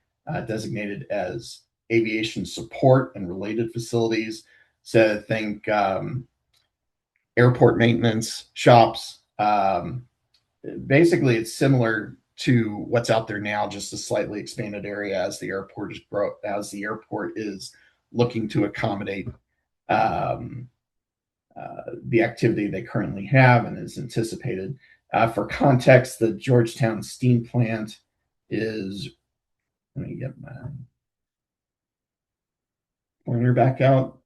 Speaker 15: designated as aviation support and related facilities. So think airport maintenance shops. Basically, it's similar to what's out there now, just a slightly expanded area as the airport is looking to accommodate the activity they currently have and is anticipated. For context, the Georgetown steam plant is, let me get my pointer back out.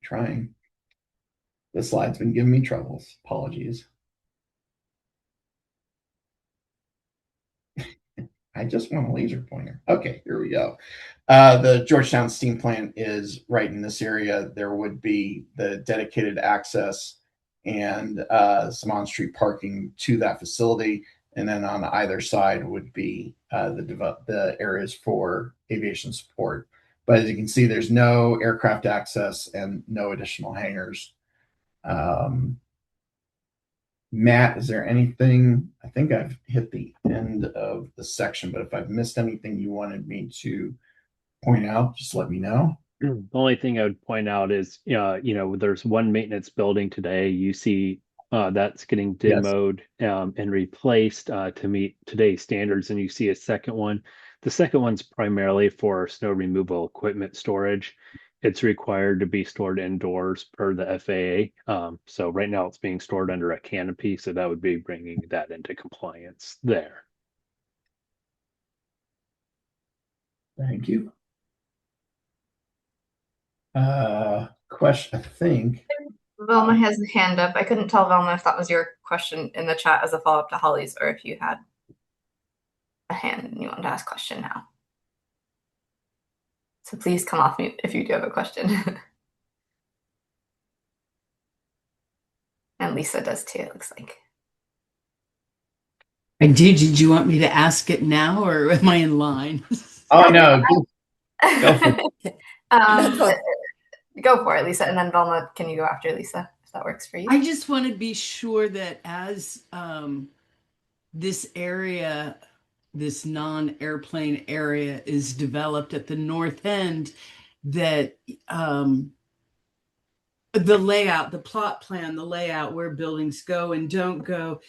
Speaker 15: Trying. The slide's been giving me troubles. Apologies. I just want a laser pointer. Okay, here we go. The Georgetown steam plant is right in this area. There would be the dedicated access and some on-street parking to that facility. And then on either side would be the areas for aviation support. But as you can see, there's no aircraft access and no additional hangars. Matt, is there anything? I think I've hit the end of the section, but if I've missed anything you wanted me to point out, just let me know.
Speaker 10: The only thing I would point out is, there's one maintenance building today. You see That's getting demoed and replaced to meet today's standards. And you see a second one. The second one's primarily for snow removal equipment storage. It's required to be stored indoors per the FAA. So right now it's being stored under a canopy. So that would be bringing that into compliance there.
Speaker 15: Thank you. Question, I think.
Speaker 1: Velma has a hand up. I couldn't tell, Velma, if that was your question in the chat as a follow-up to Holly's, or if you had a hand and you wanted to ask a question now. So please come off mute if you do have a question. And Lisa does too, it looks like.
Speaker 5: I did. Did you want me to ask it now, or am I in line?
Speaker 15: Oh no, go for it.
Speaker 1: Go for it, Lisa, and then Velma, can you go after Lisa if that works for you?
Speaker 5: I just want to be sure that as this area, this non-airplane area is developed at the north end, that the layout, the plot plan, the layout where buildings go and don't go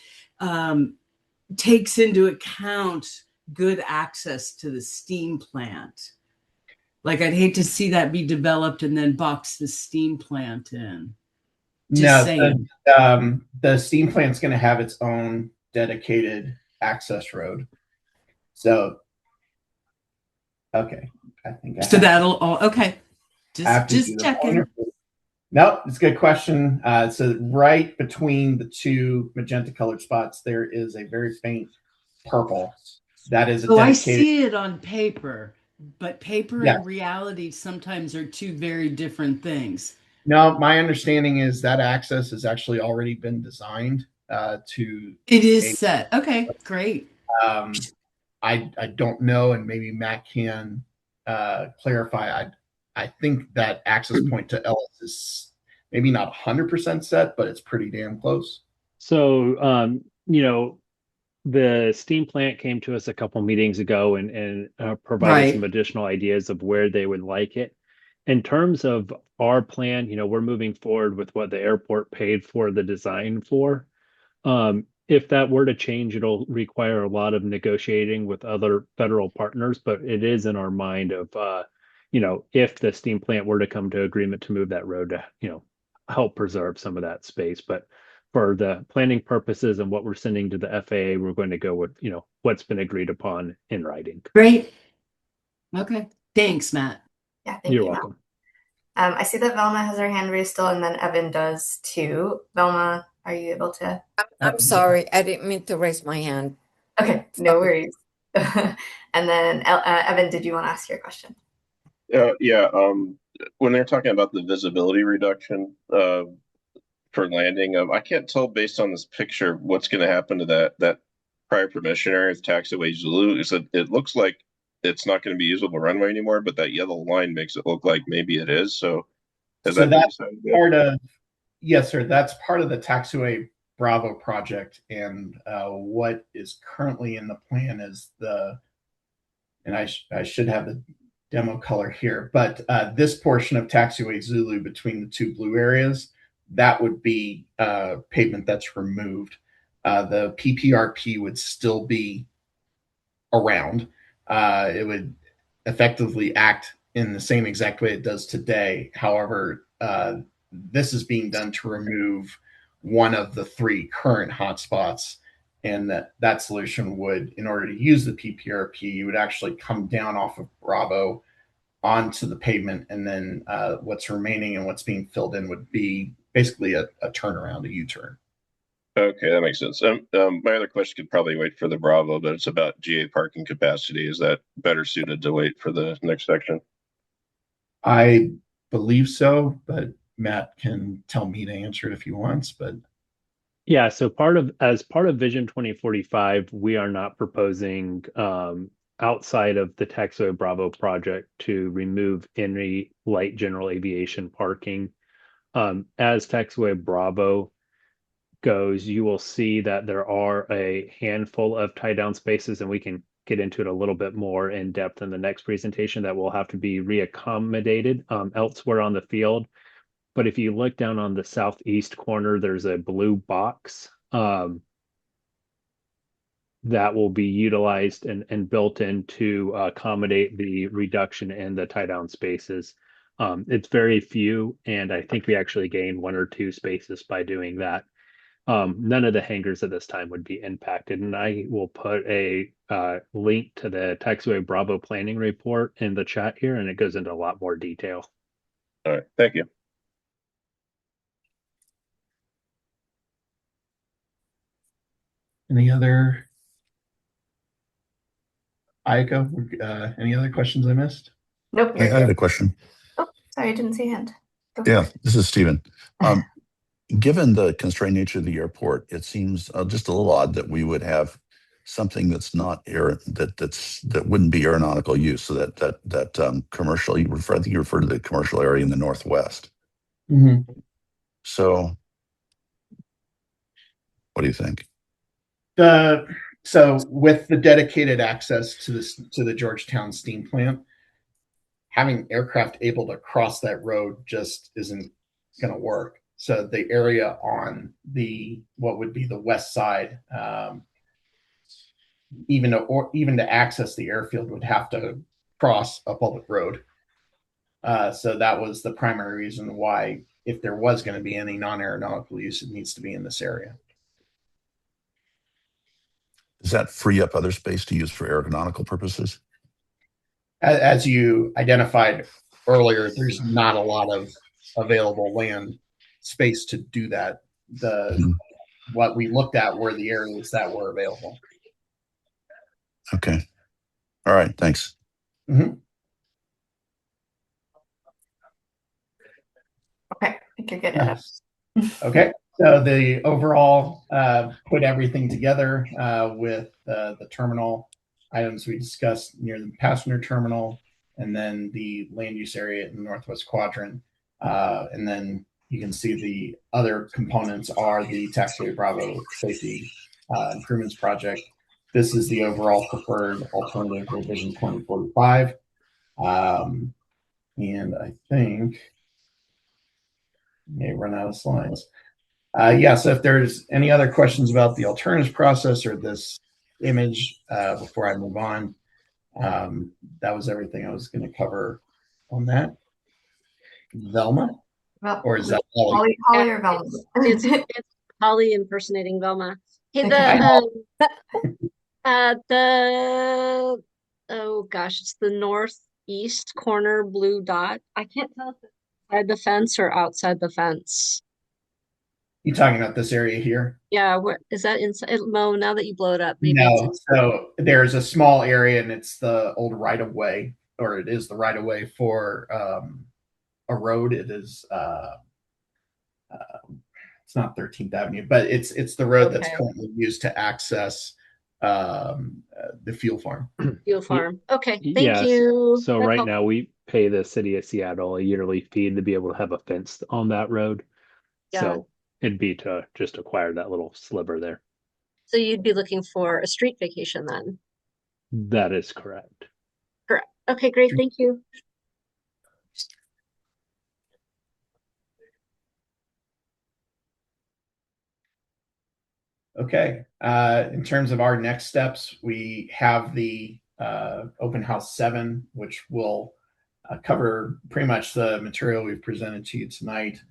Speaker 5: takes into account good access to the steam plant. Like, I'd hate to see that be developed and then box the steam plant in. Just saying.
Speaker 15: The steam plant's going to have its own dedicated access road. So, okay, I think
Speaker 5: so that'll all okay. Just checking.
Speaker 15: Nope, it's a good question. So right between the two magenta colored spots, there is a very faint purple. That is a dedicated.
Speaker 5: I see it on paper. But paper and reality sometimes are two very different things.
Speaker 15: No, my understanding is that access has actually already been designed to.
Speaker 5: It is set. Okay, great.
Speaker 15: I don't know, and maybe Matt can clarify. I think that access point to Ellis is maybe not 100% set, but it's pretty damn close.
Speaker 10: So, the steam plant came to us a couple meetings ago and provided some additional ideas of where they would like it. In terms of our plan, we're moving forward with what the airport paid for the design for. If that were to change, it'll require a lot of negotiating with other federal partners, but it is in our mind of, if the steam plant were to come to agreement to move that road to, help preserve some of that space. But for the planning purposes and what we're sending to the FAA, we're going to go with, what's been agreed upon in writing.
Speaker 5: Great. Okay. Thanks, Matt.
Speaker 1: Yeah, thank you.
Speaker 10: You're welcome.
Speaker 1: I see that Velma has her hand raised still, and then Evan does too. Velma, are you able to?
Speaker 6: I'm sorry. I didn't mean to raise my hand.
Speaker 1: Okay, no worries. And then Evan, did you want to ask your question?
Speaker 16: Yeah. When they're talking about the visibility reduction, for landing, I can't tell based on this picture what's going to happen to that prior permission area with taxiway Zulu. It looks like it's not going to be usable runway anymore, but that yellow line makes it look like maybe it is. So
Speaker 15: that's part of, yes, sir. That's part of the taxiway Bravo project, and what is currently in the plan is and I should have the demo color here, but this portion of taxiway Zulu between the two blue areas, that would be pavement that's removed. The PPRP would still be around. It would effectively act in the same exact way it does today. However, this is being done to remove one of the three current hotspots, and that solution would, in order to use the PPRP, you would actually come down off of Bravo onto the pavement, and then what's remaining and what's being filled in would be basically a turnaround, a U-turn.
Speaker 16: Okay, that makes sense. My other question could probably wait for the Bravo, but it's about GA parking capacity. Is that better suited to wait for the next section?
Speaker 15: I believe so, but Matt can tell me to answer it if he wants. But
Speaker 10: yeah, so as part of Vision 2045, we are not proposing outside of the Taxiway Bravo project to remove any light general aviation parking. As Taxiway Bravo goes, you will see that there are a handful of tie down spaces, and we can get into it a little bit more in depth in the next presentation, that will have to be reaccommodated elsewhere on the field. But if you look down on the southeast corner, there's a blue box that will be utilized and built in to accommodate the reduction in the tie down spaces. It's very few, and I think we actually gain 1 or 2 spaces by doing that. None of the hangars at this time would be impacted, and I will put a link to the Taxiway Bravo planning report in the chat here, and it goes into a lot more detail.
Speaker 16: All right, thank you.
Speaker 15: Any other? Aiko, any other questions I missed?
Speaker 1: Nope.
Speaker 7: I had a question.
Speaker 1: Oh, sorry, I didn't see a hand.
Speaker 7: Yeah, this is Stephen. Given the constrained nature of the airport, it seems just a little odd that we would have something that's not that wouldn't be aeronautical use. So that commercial, I think you referred to the commercial area in the northwest.
Speaker 15: Mm-hmm.
Speaker 7: So, what do you think?
Speaker 15: So with the dedicated access to the Georgetown steam plant, having aircraft able to cross that road just isn't going to work. So the area on what would be the west side, even to access the airfield, would have to cross a public road. So that was the primary reason why, if there was going to be any non-aeronautical use, it needs to be in this area.
Speaker 7: Does that free up other space to use for aeronautical purposes?
Speaker 15: As you identified earlier, there's not a lot of available land space to do that. What we looked at were the areas that were available.
Speaker 7: Okay. All right. Thanks.
Speaker 15: Mm-hmm.
Speaker 1: Okay, I think you're good at it.
Speaker 15: Okay. So the overall put everything together with the terminal items we discussed near the passenger terminal, and then the land use area in the northwest quadrant. And then you can see the other components are the Taxiway Bravo safety improvements project. This is the overall preferred alternative for Vision 2045. And I think I may run out of slides. Yeah, so if there's any other questions about the alternatives process or this image before I move on, that was everything I was going to cover on that. Velma? Or is that Holly?
Speaker 1: Holly or Velma?
Speaker 17: It's Holly impersonating Velma. Hey, oh gosh, it's the northeast corner blue dot. I can't tell if it's inside the fence or outside the fence.
Speaker 15: You talking about this area here?
Speaker 17: Yeah, where is that inside? Mo, now that you blow it up, maybe it's
Speaker 15: so there's a small area, and it's the old right of way, or it is the right of way for a road. It is it's not 13th Avenue, but it's the road that's currently used to access the fuel farm.
Speaker 17: Fuel farm. Okay, thank you.
Speaker 10: So right now we pay the city of Seattle a yearly fee to be able to have a fence on that road.
Speaker 17: Yeah.
Speaker 10: So it'd be to just acquire that little sliver there.
Speaker 17: So you'd be looking for a street vacation then?
Speaker 10: That is correct.
Speaker 17: Correct. Okay, great. Thank you.
Speaker 15: Okay. In terms of our next steps, we have the Open House 7, which will cover pretty much the material we've presented to you tonight.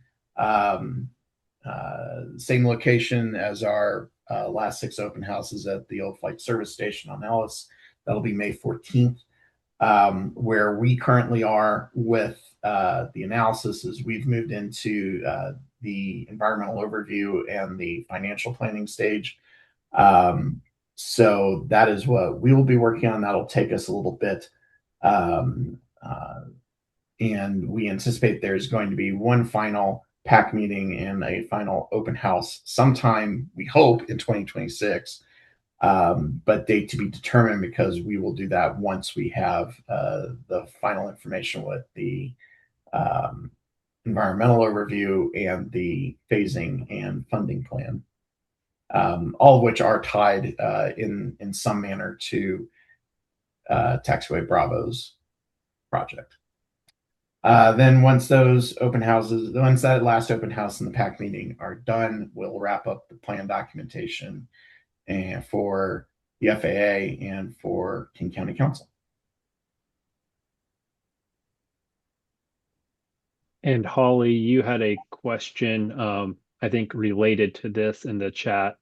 Speaker 15: Same location as our last 6 open houses at the old flight service station on Ellis. That'll be May 14th. Where we currently are with the analysis is we've moved into the environmental overview and the financial planning stage. So that is what we will be working on. That'll take us a little bit. And we anticipate there's going to be one final PAC meeting and a final open house sometime, we hope, in 2026. But date to be determined, because we will do that once we have the final information with the environmental overview and the phasing and funding plan, all of which are tied in some manner to Taxiway Bravo's project. Then once those open houses, once that last open house and the PAC meeting are done, we'll wrap up the plan documentation and for the FAA and for King County Council.
Speaker 10: And Holly, you had a question, I think related to this in the chat,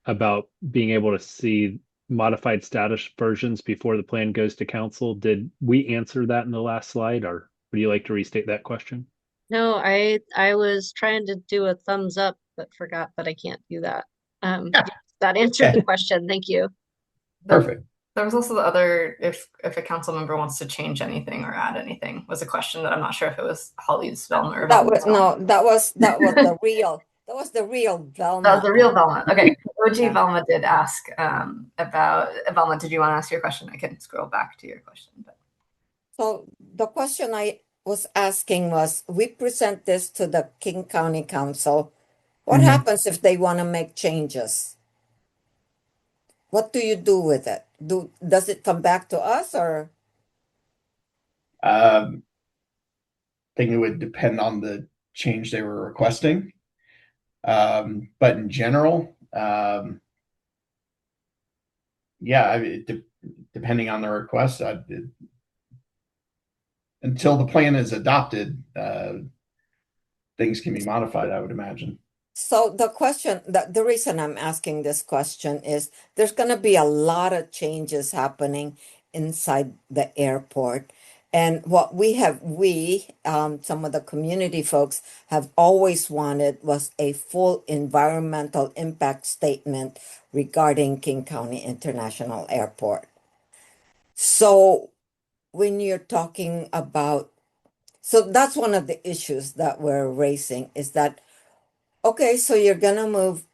Speaker 10: about being able to see modified status versions before the plan goes to council. Did we answer that in the last slide, or would you like to restate that question?
Speaker 17: No, I was trying to do a thumbs up, but forgot that I can't do that. That answered the question. Thank you.
Speaker 15: Perfect.
Speaker 1: There was also the other, if a council member wants to change anything or add anything, was a question that I'm not sure if it was Holly's Velma or
Speaker 6: That
Speaker 1: Velma's
Speaker 6: was
Speaker 1: Velma.
Speaker 6: no, that was the real Velma.
Speaker 1: That was the real Velma. Okay. OG Velma did ask about Velma. Did you want to ask your question? I can scroll back to your question. But.
Speaker 6: So the question I was asking was, we present this to the King County Council. What happens if they want to make changes? What do you do with it? Does it come back to us, or?
Speaker 15: I think it would depend on the change they were requesting. But in general, yeah, depending on the request, until the plan is adopted, things can be modified, I would imagine.
Speaker 6: So the question, the reason I'm asking this question is there's going to be a lot of changes happening inside the airport. And what some of the community folks have always wanted was a full environmental impact statement regarding King County International Airport. So when you're talking about, so that's one of the issues that we're raising, is that, okay, so you're gonna move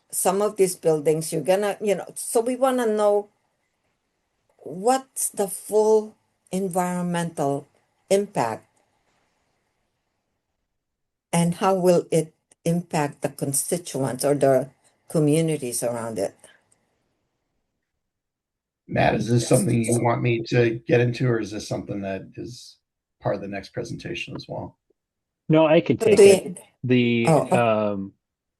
Speaker 6: some of these buildings, you're gonna, so we want to know what's the full environmental impact and how will it impact the constituents or the communities around it.
Speaker 15: Matt, is this something you want me to get into, or is this something that is part of the next presentation as well?
Speaker 10: No, I could take it. The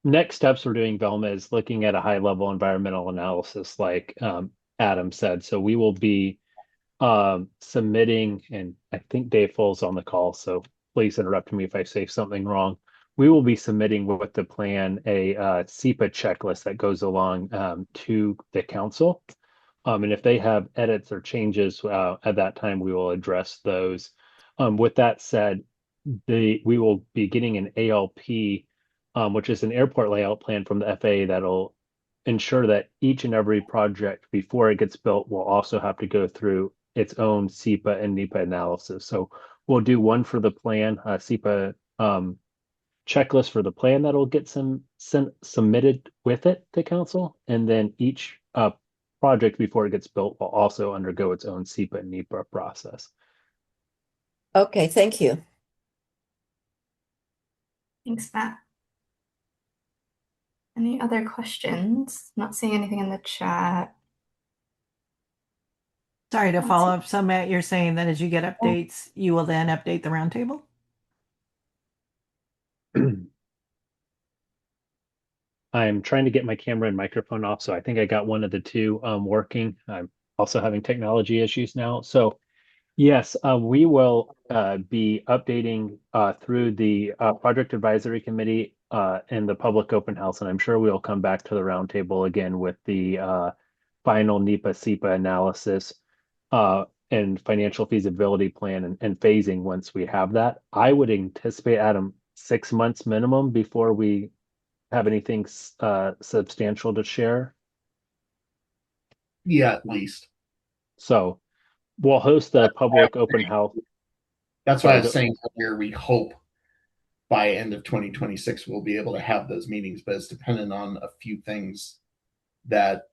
Speaker 10: next steps we're doing, Velma, is looking at a high-level environmental analysis, like Adam said. So we will be submitting, and I think Dave Full's on the call, so please interrupt me if I say something wrong. We will be submitting with the plan a SEPA checklist that goes along to the council. And if they have edits or changes at that time, we will address those. With that said, we will be getting an ALP, which is an airport layout plan from the FAA that'll ensure that each and every project before it gets built will also have to go through its own SEPA and NEPA analysis. So we'll do one for the plan, SEPA checklist for the plan that'll get submitted with it to council, and then each project before it gets built will also undergo its own SEPA and NEPA process.
Speaker 6: Okay, thank you.
Speaker 1: Thanks, Matt. Any other questions? Not seeing anything in the chat.
Speaker 2: Sorry to follow up. So Matt, you're saying that as you get updates, you will then update the roundtable?
Speaker 10: I'm trying to get my camera and microphone off, so I think I got one of the two working. I'm also having technology issues now. So yes, we will be updating through the Project Advisory Committee and the Public Open House, and I'm sure we'll come back to the roundtable again with the final NEPA SEPA analysis and financial feasibility plan and phasing once we have that. I would anticipate, Adam, 6 months minimum before we have anything substantial to share.
Speaker 15: Yeah, at least.
Speaker 10: So we'll host the public open house.
Speaker 15: That's why I was saying earlier, we hope by end of 2026 we'll be able to have those meetings, but it's dependent on a few things that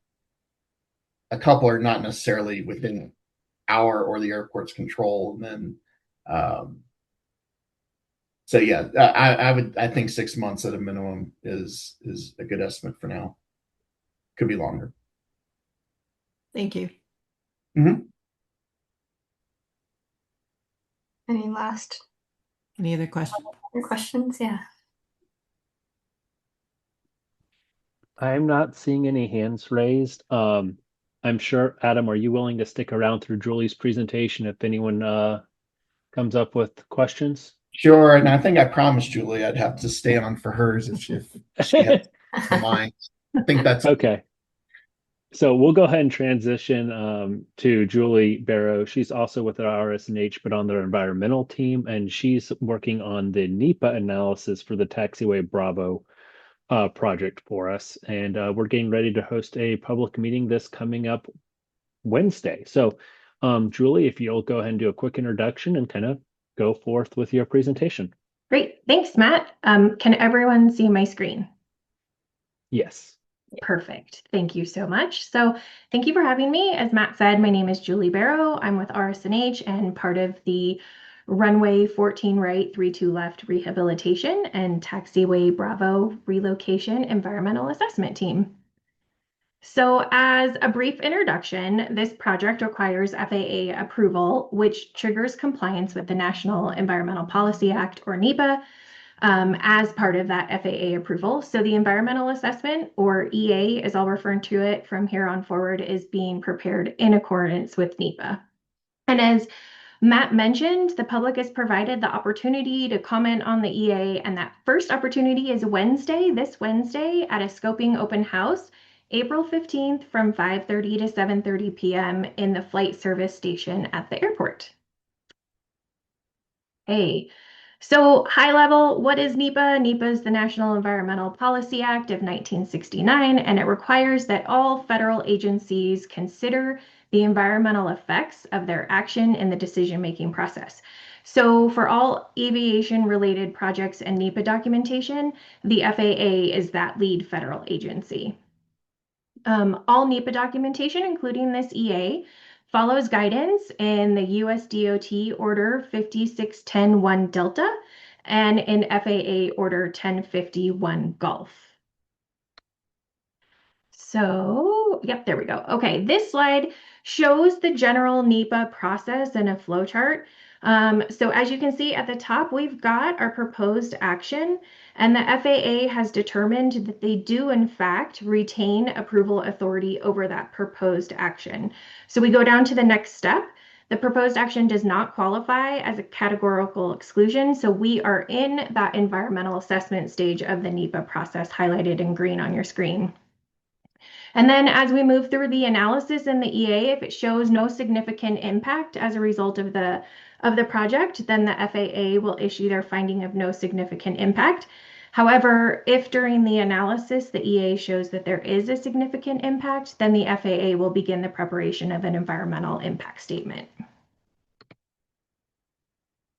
Speaker 15: a couple are not necessarily within our or the airport's control. And then so yeah, I think 6 months at a minimum is a good estimate for now. Could be longer.
Speaker 2: Thank you.
Speaker 15: Mm-hmm.
Speaker 1: Any last
Speaker 2: Any other questions?
Speaker 1: questions? Yeah.
Speaker 10: I'm not seeing any hands raised. I'm sure, Adam, are you willing to stick around through Julie's presentation if anyone comes up with questions?
Speaker 15: Sure, and I think I promised Julie I'd have to stay on for hers if she had in mind. I think that's
Speaker 10: okay. So we'll go ahead and transition to Julie Barrow. She's also with our RSNH, but on their environmental team, and she's working on the NEPA analysis for the Taxiway Bravo project for us. And we're getting ready to host a public meeting this coming up Wednesday. So, Julie, if you'll go ahead and do a quick introduction and kind of go forth with your presentation.
Speaker 18: Great. Thanks, Matt. Can everyone see my screen?
Speaker 10: Yes.
Speaker 18: Perfect. Thank you so much. So thank you for having me. As Matt said, my name is Julie Barrow. I'm with RSNH and part of the runway 14 right, 32 left rehabilitation and taxiway Bravo relocation environmental assessment team. So as a brief introduction, this project requires FAA approval, which triggers compliance with the National Environmental Policy Act, or NEPA, as part of that FAA approval. So the environmental assessment, or EA as I'll refer to it from here on forward, is being prepared in accordance with NEPA. And as Matt mentioned, the public is provided the opportunity to comment on the EA, and that first opportunity is this Wednesday, at a scoping open house, April 15th from 5:30 to 7:30 p.m. in the flight service station at the airport. Hey. So high level, what is NEPA? NEPA is the National Environmental Policy Act of 1969, and it requires that all federal agencies consider the environmental effects of their action in the decision-making process. So for all aviation-related projects and NEPA documentation, the FAA is that lead federal agency. All NEPA documentation, including this EA, follows guidance in the US DOT Order 56101 Delta and in FAA Order 1051 Gulf. So, yep, there we go. Okay, this slide shows the general NEPA process in a flowchart. So as you can see at the top, we've got our proposed action, and the FAA has determined that they do in fact retain approval authority over that proposed action. So we go down to the next step. The proposed action does not qualify as a categorical exclusion, so we are in that environmental assessment stage of the NEPA process highlighted in green on your screen. And then as we move through the analysis in the EA, if it shows no significant impact as a result of the project, then the FAA will issue their finding of no significant impact. However, if during the analysis the EA shows that there is a significant impact, then the FAA will begin the preparation of an environmental impact statement.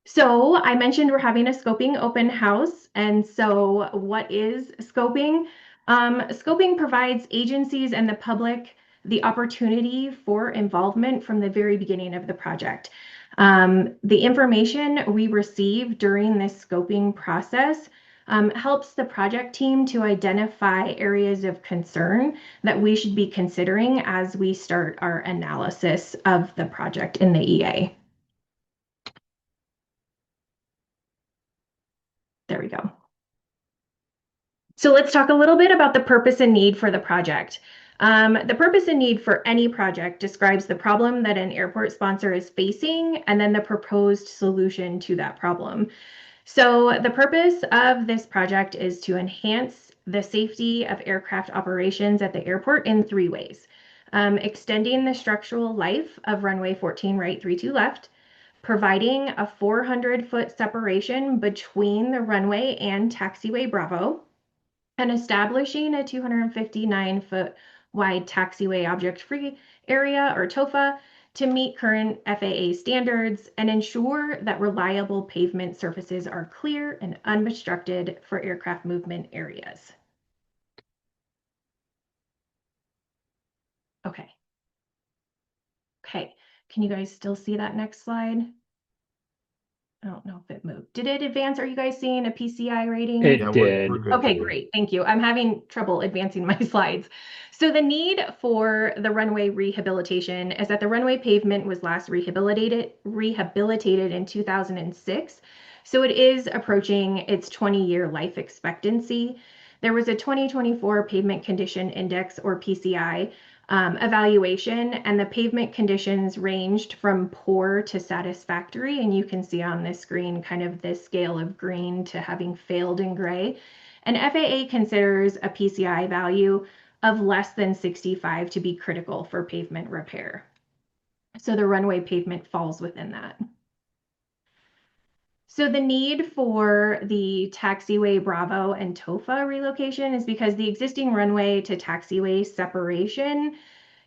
Speaker 18: So I mentioned we're having a scoping open house. And so what is scoping? Scoping provides agencies and the public the opportunity for involvement from the very beginning of the project. The information we receive during this scoping process helps the project team to identify areas of concern that we should be considering as we start our analysis of the project in the EA. There we go. So let's talk a little bit about the purpose and need for the project. The purpose and need for any project describes the problem that an airport sponsor is facing and then the proposed solution to that problem. So the purpose of this project is to enhance the safety of aircraft operations at the airport in 3 ways. Extending the structural life of runway 14 right, 32 left, providing a 400-foot separation between the runway and taxiway Bravo, and establishing a 259-foot wide taxiway object-free area, or TOFA, to meet current FAA standards and ensure that reliable pavement surfaces are clear and unobstructed for aircraft movement areas. Okay. Okay, can you guys still see that next slide? I don't know if it moved. Did it advance? Are you guys seeing a PCI rating?
Speaker 10: It did.
Speaker 11: We're good.
Speaker 18: Okay, great. Thank you. I'm having trouble advancing my slides. So the need for the runway rehabilitation is that the runway pavement was last rehabilitated in 2006. So it is approaching its 20-year life expectancy. There was a 2024 Pavement Condition Index, or PCI, evaluation, and the pavement conditions ranged from poor to satisfactory. And you can see on this screen kind of this scale of green to having failed in gray. And FAA considers a PCI value of less than 65 to be critical for pavement repair. So the runway pavement falls within that. So the need for the taxiway Bravo and TOFA relocation is because the existing runway to taxiway separation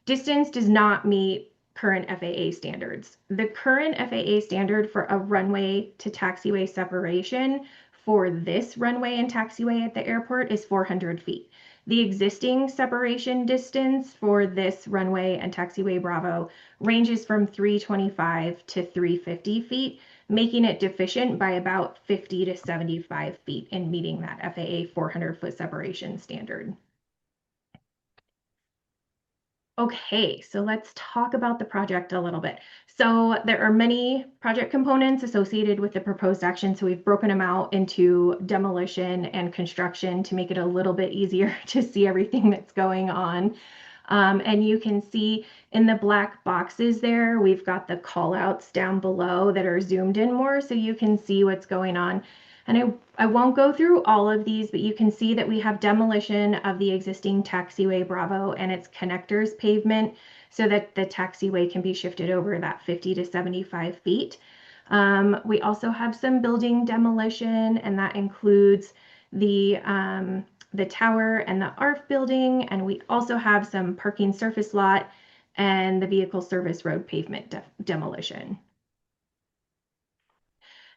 Speaker 18: distance does not meet current FAA standards. The current FAA standard for a runway to taxiway separation for this runway and taxiway at the airport is 400 feet. The existing separation distance for this runway and taxiway Bravo ranges from 325 to 350 feet, making it deficient by about 50 to 75 feet in meeting that FAA 400-foot separation standard. Okay, so let's talk about the project a little bit. So there are many project components associated with the proposed action. So we've broken them out into demolition and construction to make it a little bit easier to see everything that's going on. And you can see in the black boxes there, we've got the call outs down below that are zoomed in more so you can see what's going on. And I won't go through all of these, but you can see that we have demolition of the existing taxiway Bravo and its connectors pavement so that the taxiway can be shifted over that 50 to 75 feet. We also have some building demolition, and that includes the tower and the ARF building, and we also have some parking surface lot and the vehicle service road pavement demolition.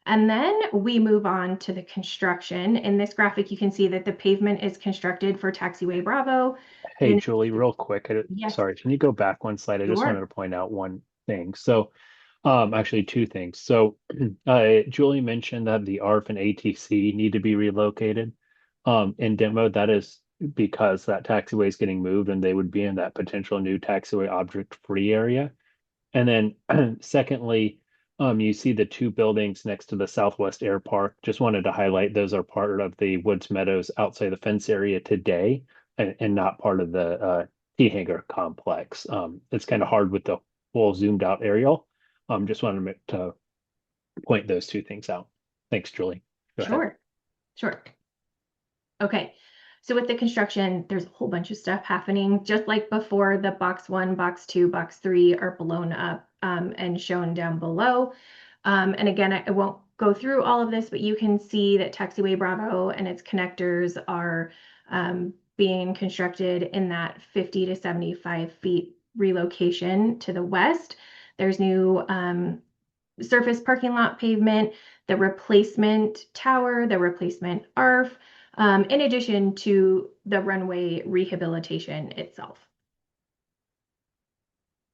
Speaker 18: And then we move on to the construction. In this graphic, you can see that the pavement is constructed for taxiway Bravo.
Speaker 10: Hey, Julie, real quick.
Speaker 18: Yes.
Speaker 10: Sorry, can you go back one slide? I just wanted to point out one thing. So, actually two things. So, Julie mentioned that the ARF and ATC need to be relocated. In demo, that is because that taxiway is getting moved and they would be in that potential new taxiway object-free area. And then secondly, you see the two buildings next to the Southwest Air Park. Just wanted to highlight those are part of the Woods Meadows outside the fence area today and not part of the T hangar complex. It's kind of hard with the full zoomed out aerial. Just wanted to point those two things out. Thanks, Julie. Go ahead.
Speaker 18: Sure. Okay. So with the construction, there's a whole bunch of stuff happening. Just like before, the box 1, box 2, box 3 are blown up and shown down below. And again, I won't go through all of this, but you can see that taxiway Bravo and its connectors are being constructed in that 50 to 75 feet relocation to the west. There's new surface parking lot pavement, the replacement tower, the replacement ARF, in addition to the runway rehabilitation itself.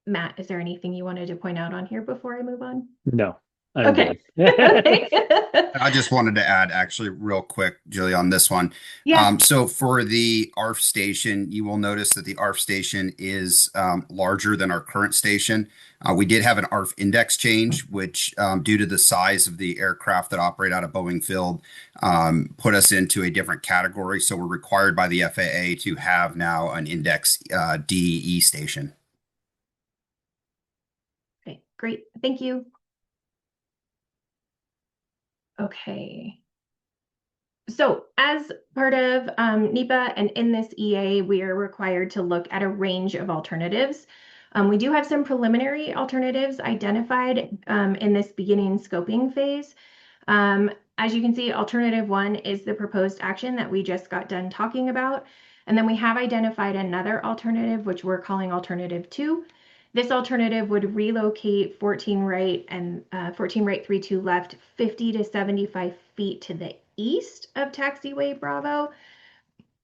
Speaker 18: Matt, is there anything you wanted to point out on here before I move on?
Speaker 10: No.
Speaker 18: Okay.
Speaker 14: I just wanted to add actually real quick, Julie, on this one.
Speaker 18: Yeah.
Speaker 14: So for the ARF station, you will notice that the ARF station is larger than our current station. We did have an ARF index change, which due to the size of the aircraft that operate out of Boeing Field, put us into a different category. So we're required by the FAA to have now an index DE station.
Speaker 18: Okay, great. Thank you. Okay. So as part of NEPA and in this EA, we are required to look at a range of alternatives. We do have some preliminary alternatives identified in this beginning scoping phase. As you can see, alternative 1 is the proposed action that we just got done talking about. And then we have identified another alternative, which we're calling alternative 2. This alternative would relocate 14 right and 14 right, 32 left, 50 to 75 feet to the east of taxiway Bravo.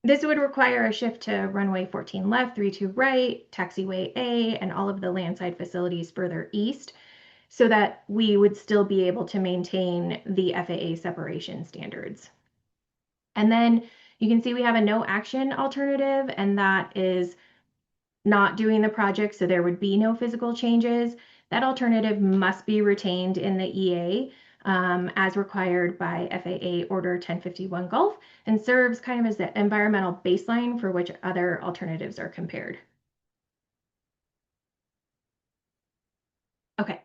Speaker 18: This would require a shift to runway 14 left, 32 right, taxiway A, and all of the landside facilities further east. so that we would still be able to maintain the FAA separation standards. And then you can see we have a no action alternative, and that is not doing the project, so there would be no physical changes. That alternative must be retained in the EA as required by FAA Order 1051 Gulf, and serves kind of as the environmental baseline for which other alternatives are compared. Okay.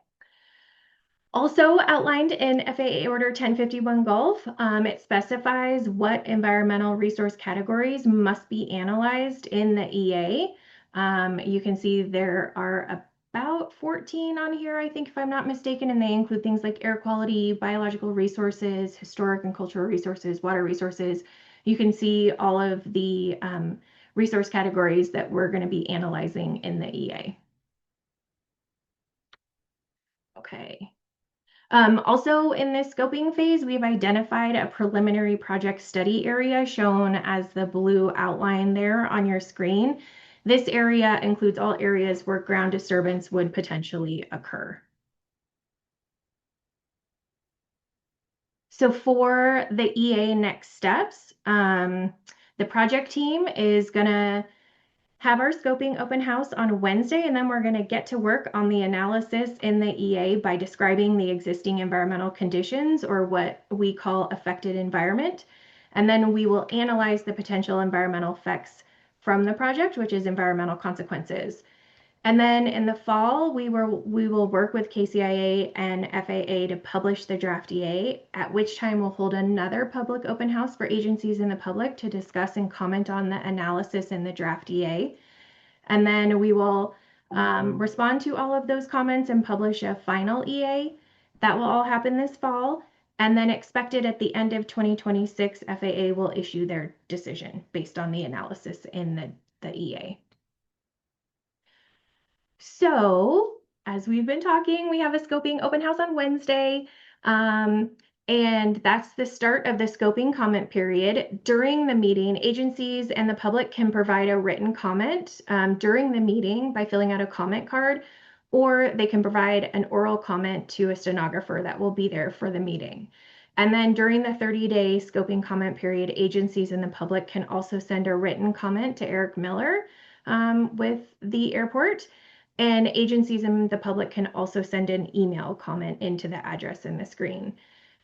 Speaker 18: Also outlined in FAA Order 1051 Gulf, it specifies what environmental resource categories must be analyzed in the EA. You can see there are about 14 on here, I think, if I'm not mistaken, and they include things like air quality, biological resources, historic and cultural resources, water resources. You can see all of the resource categories that we're going to be analyzing in the EA. Okay. Also in this scoping phase, we've identified a preliminary project study area shown as the blue outline there on your screen. This area includes all areas where ground disturbance would potentially occur. So for the EA next steps, the project team is going to have our scoping open house on Wednesday, and then we're going to get to work on the analysis in the EA by describing the existing environmental conditions, or what we call affected environment. And then we will analyze the potential environmental effects from the project, which is environmental consequences. And then in the fall, we will work with KCIA and FAA to publish the draft EA, at which time we'll hold another public open house for agencies and the public to discuss and comment on the analysis in the draft EA. And then we will respond to all of those comments and publish a final EA. That will all happen this fall. And then expected at the end of 2026, FAA will issue their decision based on the analysis in the EA. So, as we've been talking, we have a scoping open house on Wednesday, and that's the start of the scoping comment period. During the meeting, agencies and the public can provide a written comment during the meeting by filling out a comment card, or they can provide an oral comment to a stenographer that will be there for the meeting. And then during the 30-day scoping comment period, agencies and the public can also send a written comment to Eric Miller with the airport. And agencies and the public can also send an email comment into the address in the screen.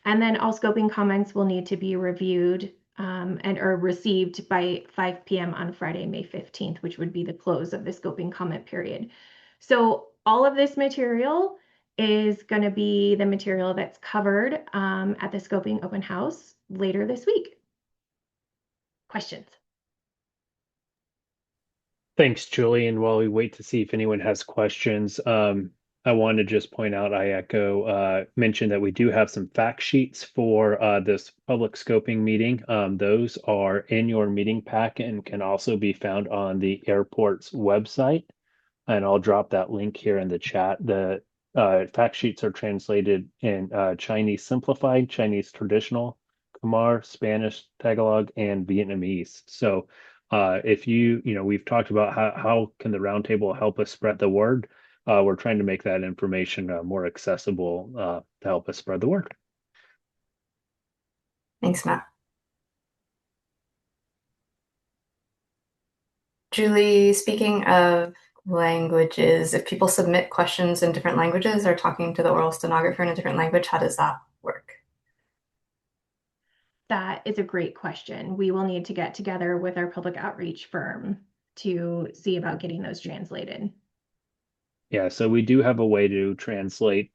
Speaker 18: And then all scoping comments will need to be reviewed and are received by 5 p.m. on Friday, May 15th, which would be the close of the scoping comment period. So all of this material is going to be the material that's covered at the scoping open house later this week. Questions?
Speaker 10: Thanks, Julie. And while we wait to see if anyone has questions, I want to just point out, I echo, mention that we do have some fact sheets for this public scoping meeting. Those are in your meeting pack and can also be found on the airport's website. And I'll drop that link here in the chat. The fact sheets are translated in Chinese Simplified, Chinese Traditional, Khmer, Spanish, Tagalog, and Vietnamese. So if we've talked about how can the roundtable help us spread the word. We're trying to make that information more accessible to help us spread the word.
Speaker 1: Thanks, Matt. Julie, speaking of languages, if people submit questions in different languages or talking to the oral stenographer in a different language, how does that work?
Speaker 18: That is a great question. We will need to get together with our public outreach firm to see about getting those translated.
Speaker 10: Yeah, so we do have a way to translate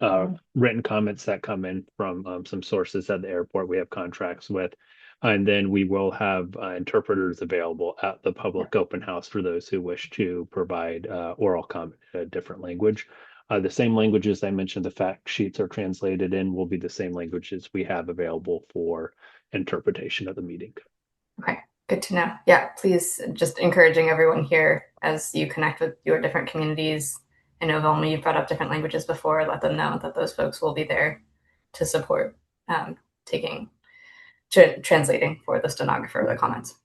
Speaker 10: written comments that come in from some sources at the airport we have contracts with. And then we will have interpreters available at the public open house for those who wish to provide oral comment in a different language. The same languages I mentioned the fact sheets are translated in will be the same languages we have available for interpretation of the meeting.
Speaker 1: Okay, good to know. Yeah, please, just encouraging everyone here as you connect with your different communities. I know, Velma, you've brought up different languages before. Let them know that those folks will be there to support translating for the stenographer the comments.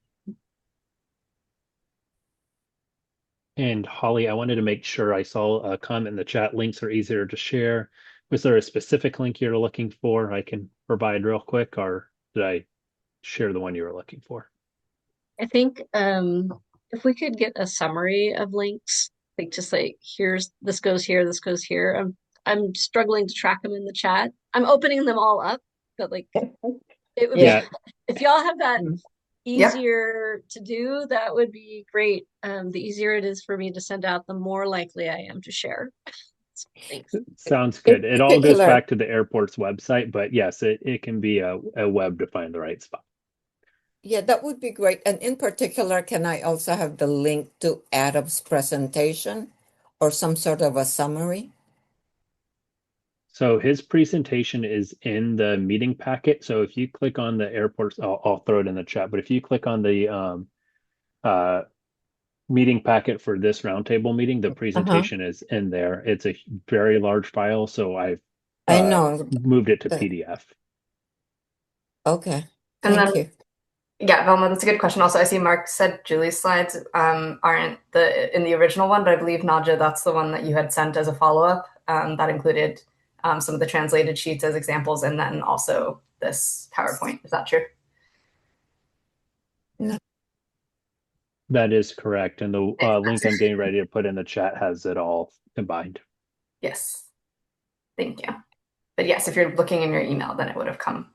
Speaker 10: And Holly, I wanted to make sure I saw a comment in the chat. Links are easier to share Was there a specific link you're looking for I can provide real quick, or did I share the one you were looking for?
Speaker 17: I think if we could get a summary of links, like just like here's this goes here, this goes here. I'm struggling to track them in the chat. I'm opening them all up, but like it would
Speaker 10: Yeah.
Speaker 17: be if y'all have that
Speaker 1: Yep.
Speaker 17: easier to do, that would be great. The easier it is for me to send out, the more likely I am to share. Thanks.
Speaker 10: Sounds good. It all goes
Speaker 6: particular,
Speaker 10: back to the airport's website, but yes, it can be a web to find the right spot.
Speaker 6: yeah, that would be great. And in particular, can I also have the link to Adam's presentation or some sort of a summary?
Speaker 10: So his presentation is in the meeting packet. So if you click on the airports, I'll throw it in the chat, but if you click on the meeting packet for this roundtable meeting, the presentation is in there. It's a very large file, so I've
Speaker 6: I know.
Speaker 10: moved it to PDF.
Speaker 6: Okay,
Speaker 1: And
Speaker 6: thank
Speaker 1: then,
Speaker 6: you.
Speaker 1: yeah, Velma, that's a good question. Also, I see Mark said Julie's slides aren't in the original one, but I believe Naja, that's the one that you had sent as a follow-up that included some of the translated sheets as examples, and then also this PowerPoint. Is that true?
Speaker 6: No.
Speaker 10: That is correct. And the link I'm getting ready to put in the chat has it all combined.
Speaker 1: Yes. Thank you. But yes, if you're looking in your email, then it would have come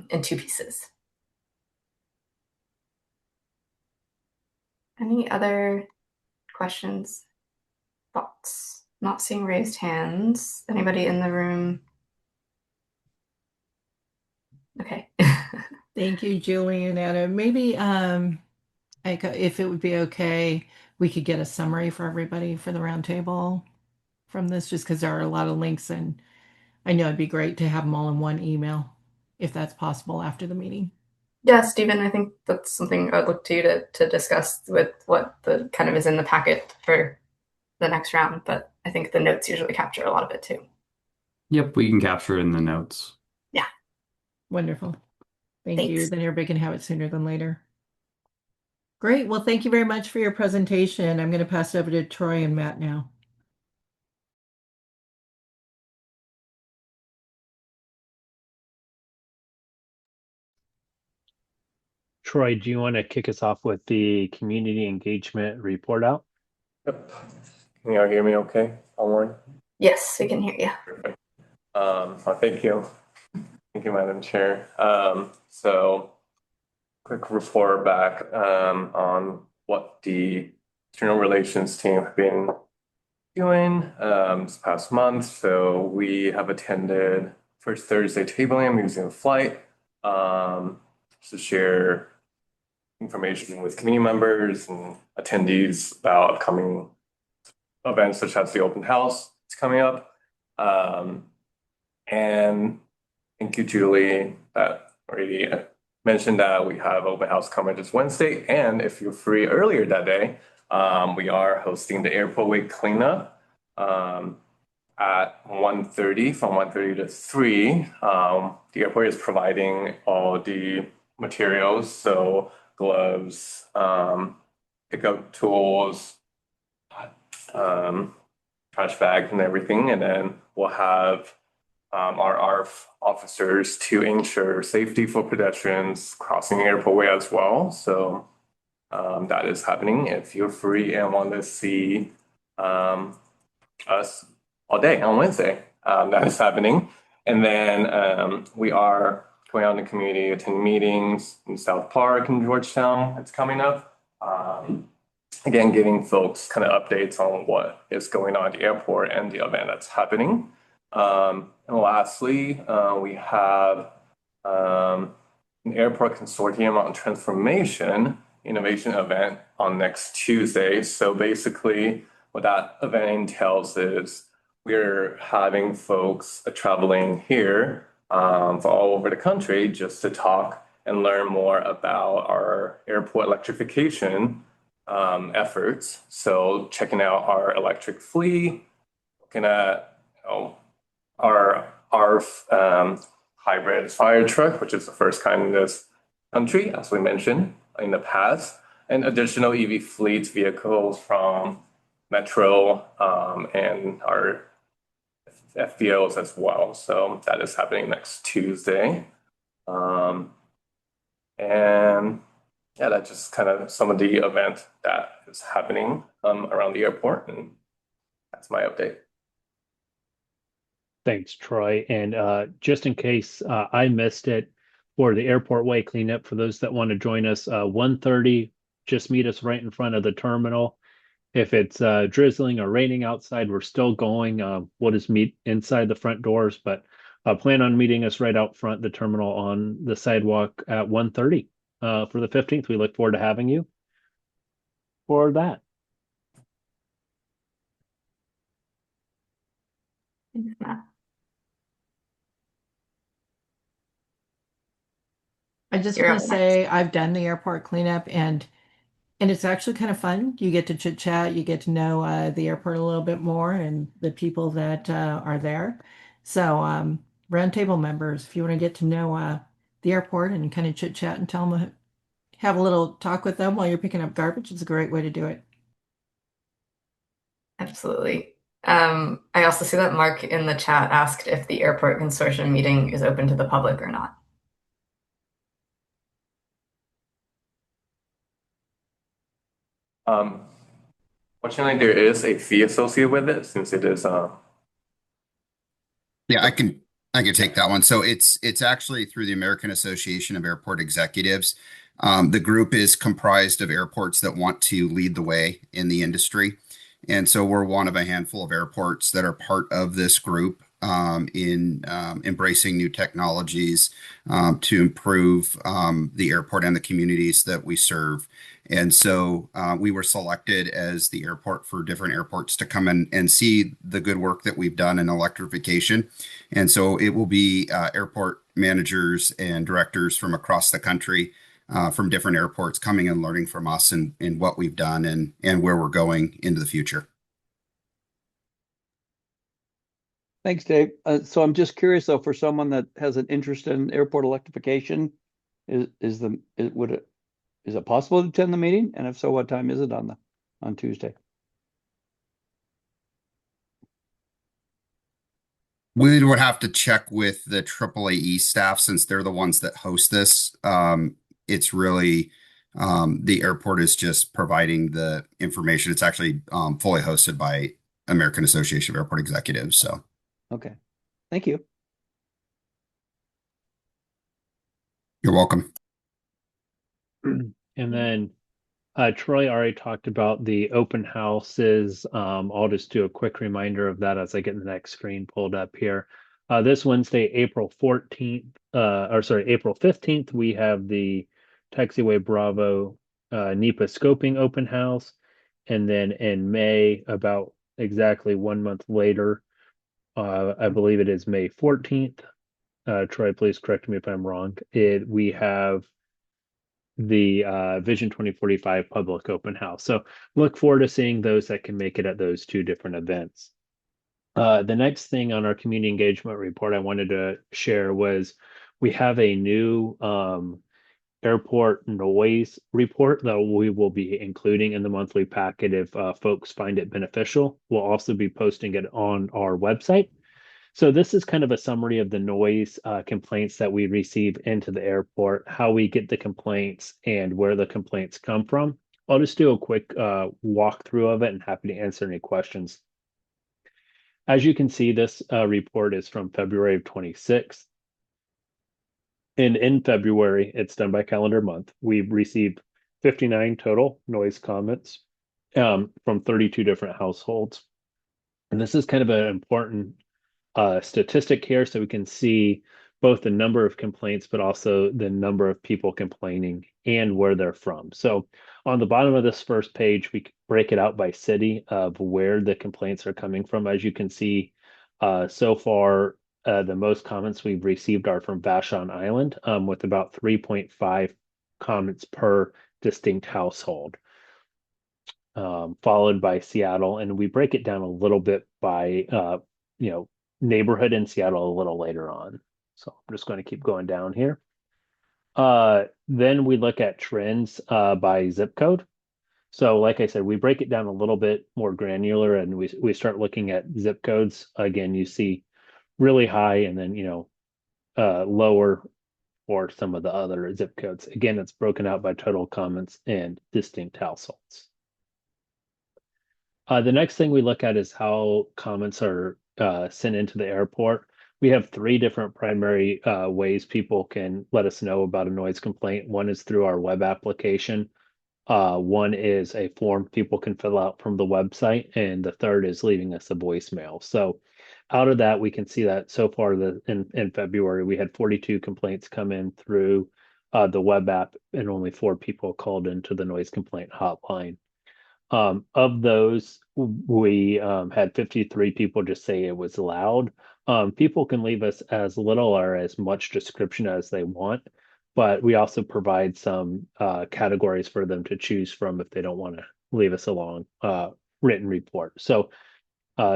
Speaker 1: in two pieces. Any other questions, thoughts? Not seeing raised hands. Anybody in the room? Okay.
Speaker 2: Thank you, Julie and Adam. Maybe if it would be okay, we could get a summary for everybody for the roundtable from this, just because there are a lot of links, and I know it'd be great to have them all in one email, if that's possible after the meeting.
Speaker 1: Yeah, Stephen, I think that's something I'd look to you to discuss with what the kind of is in the packet for the next round, but I think the notes usually capture a lot of it too.
Speaker 9: Yep, we can capture it in the notes.
Speaker 1: Yeah.
Speaker 2: Wonderful. Thank
Speaker 1: Thanks.
Speaker 2: you. Then everybody can have it sooner than later. Great. Well, thank you very much for your presentation. I'm going to pass it over to Troy and Matt now.
Speaker 10: Troy, do you want to kick us off with the community engagement report out?
Speaker 11: Yep. Can y'all hear me okay? All
Speaker 1: Yes, we can hear you.
Speaker 11: Perfect. Thank you. Thank you, Madam Chair. So quick report back on what the external relations team have been doing this past month. So we have attended first Thursday tabling Museum Flight to share information with community members and attendees about upcoming events such as the open house that's coming up. And thank you, Julie, that already mentioned that we have open house coming this Wednesday. And if you're free earlier that day, we are hosting the Airport Week cleanup at 1:30, from 1:30 to 3. The airport is providing all the materials, so gloves, pickup tools, trash bags and everything. And then we'll have our ARF officers to ensure safety for pedestrians crossing the airport way as well. So that is happening. If you're free and want to see us all day on Wednesday, that is happening. And then we are going out in the community, attending meetings in South Park and Georgetown. It's coming up. Again, giving folks kind of updates on what is going on at the airport and the event that's happening. And lastly, we have an airport consortium on transformation innovation event on next Tuesday. So basically, what that event entails is we're having folks traveling here from all over the country just to talk and learn more about our airport electrification efforts. So checking out our electric fleet, looking at our hybrid fire truck, which is the first kind in this country, as we mentioned in the past, and additional EV fleet vehicles from Metro and our FBOs as well. So that is happening next Tuesday. And yeah, that's just kind of some of the event that is happening around the airport, and that's my update.
Speaker 10: Thanks, Troy. And just in case I missed it, for the Airport Way cleanup, for those that want to join us, 1:30, just meet us right in front of the terminal. If it's drizzling or raining outside, we're still going. We'll just meet inside the front doors, but plan on meeting us right out front the terminal on the sidewalk at 1:30 for the 15th. We look forward to having you for that.
Speaker 1: Thanks, Matt.
Speaker 2: I just
Speaker 1: You're
Speaker 2: want
Speaker 1: up
Speaker 2: to
Speaker 1: next.
Speaker 2: say I've done the airport cleanup and it's actually kind of fun. You get to chit chat, you get to know the airport a little bit more and the people that are there. So, roundtable members, if you want to get to know the airport and kind of chit chat and tell them, have a little talk with them while you're picking up garbage, it's a great way to do it.
Speaker 1: Absolutely. I also see that Mark in the chat asked if the airport consortium meeting is open to the public or not.
Speaker 11: Fortunately, there is a fee associated with it since it is
Speaker 14: Yeah, I can take that one. So it's actually through the American Association of Airport Executives. The group is comprised of airports that want to lead the way in the industry. And so we're one of a handful of airports that are part of this group in embracing new technologies to improve the airport and the communities that we serve. And so we were selected as the airport for different airports to come in and see the good work that we've done in electrification. And so it will be airport managers and directors from across the country, from different airports coming and learning from us and what we've done and where we're going into the future.
Speaker 4: Thanks, Dave. So I'm just curious though, for someone that has an interest in airport electrification, is it possible to attend the meeting? And if so, what time is it on Tuesday?
Speaker 14: We would have to check with the AAAE staff since they're the ones that host this. It's really the airport is just providing the information. It's actually fully hosted by American Association of Airport Executives. So,
Speaker 4: okay, thank you.
Speaker 14: You're welcome.
Speaker 10: And then Troy already talked about the open houses. I'll just do a quick reminder of that as I get the next screen pulled up here. This Wednesday, April 14th, April 15th, we have the Taxiway Bravo NEPA scoping open house. And then in May, about exactly 1 month later, I believe it is May 14th. Troy, please correct me if I'm wrong. We have the Vision 2045 public open house. So look forward to seeing those that can make it at those two different events. The next thing on our community engagement report I wanted to share was we have a new airport noise report that we will be including in the monthly packet if folks find it beneficial. We'll also be posting it on our website. So this is kind of a summary of the noise complaints that we receive into the airport, how we get the complaints, and where the complaints come from. I'll just do a quick walkthrough of it and happy to answer any questions. As you can see, this report is from February of 26. And in February, it's done by calendar month. We've received 59 total noise comments from 32 different households. And this is kind of an important statistic here so we can see both the number of complaints, but also the number of people complaining and where they're from. So on the bottom of this first page, we break it out by city of where the complaints are coming from. As you can see, so far, the most comments we've received are from Vashon Island, with about 3.5 comments per distinct household, followed by Seattle. And we break it down a little bit by, neighborhood in Seattle a little later on. So I'm just going to keep going down here. Then we look at trends by zip code. So, like I said, we break it down a little bit more granular, and we start looking at zip codes. Again, you see really high, and then lower for some of the other zip codes. Again, it's broken out by total comments and distinct households. The next thing we look at is how comments are sent into the airport. We have three different primary ways people can let us know about a noise complaint. One is through our web application. One is a form people can fill out from the website, and the third is leaving us a voicemail. So out of that, we can see that so far in February, we had 42 complaints come in through the web app, and only 4 people called into the noise complaint hotline. Of those, we had 53 people just say it was loud. People can leave us as little or as much description as they want, but we also provide some categories for them to choose from if they don't want to leave us a long written report. So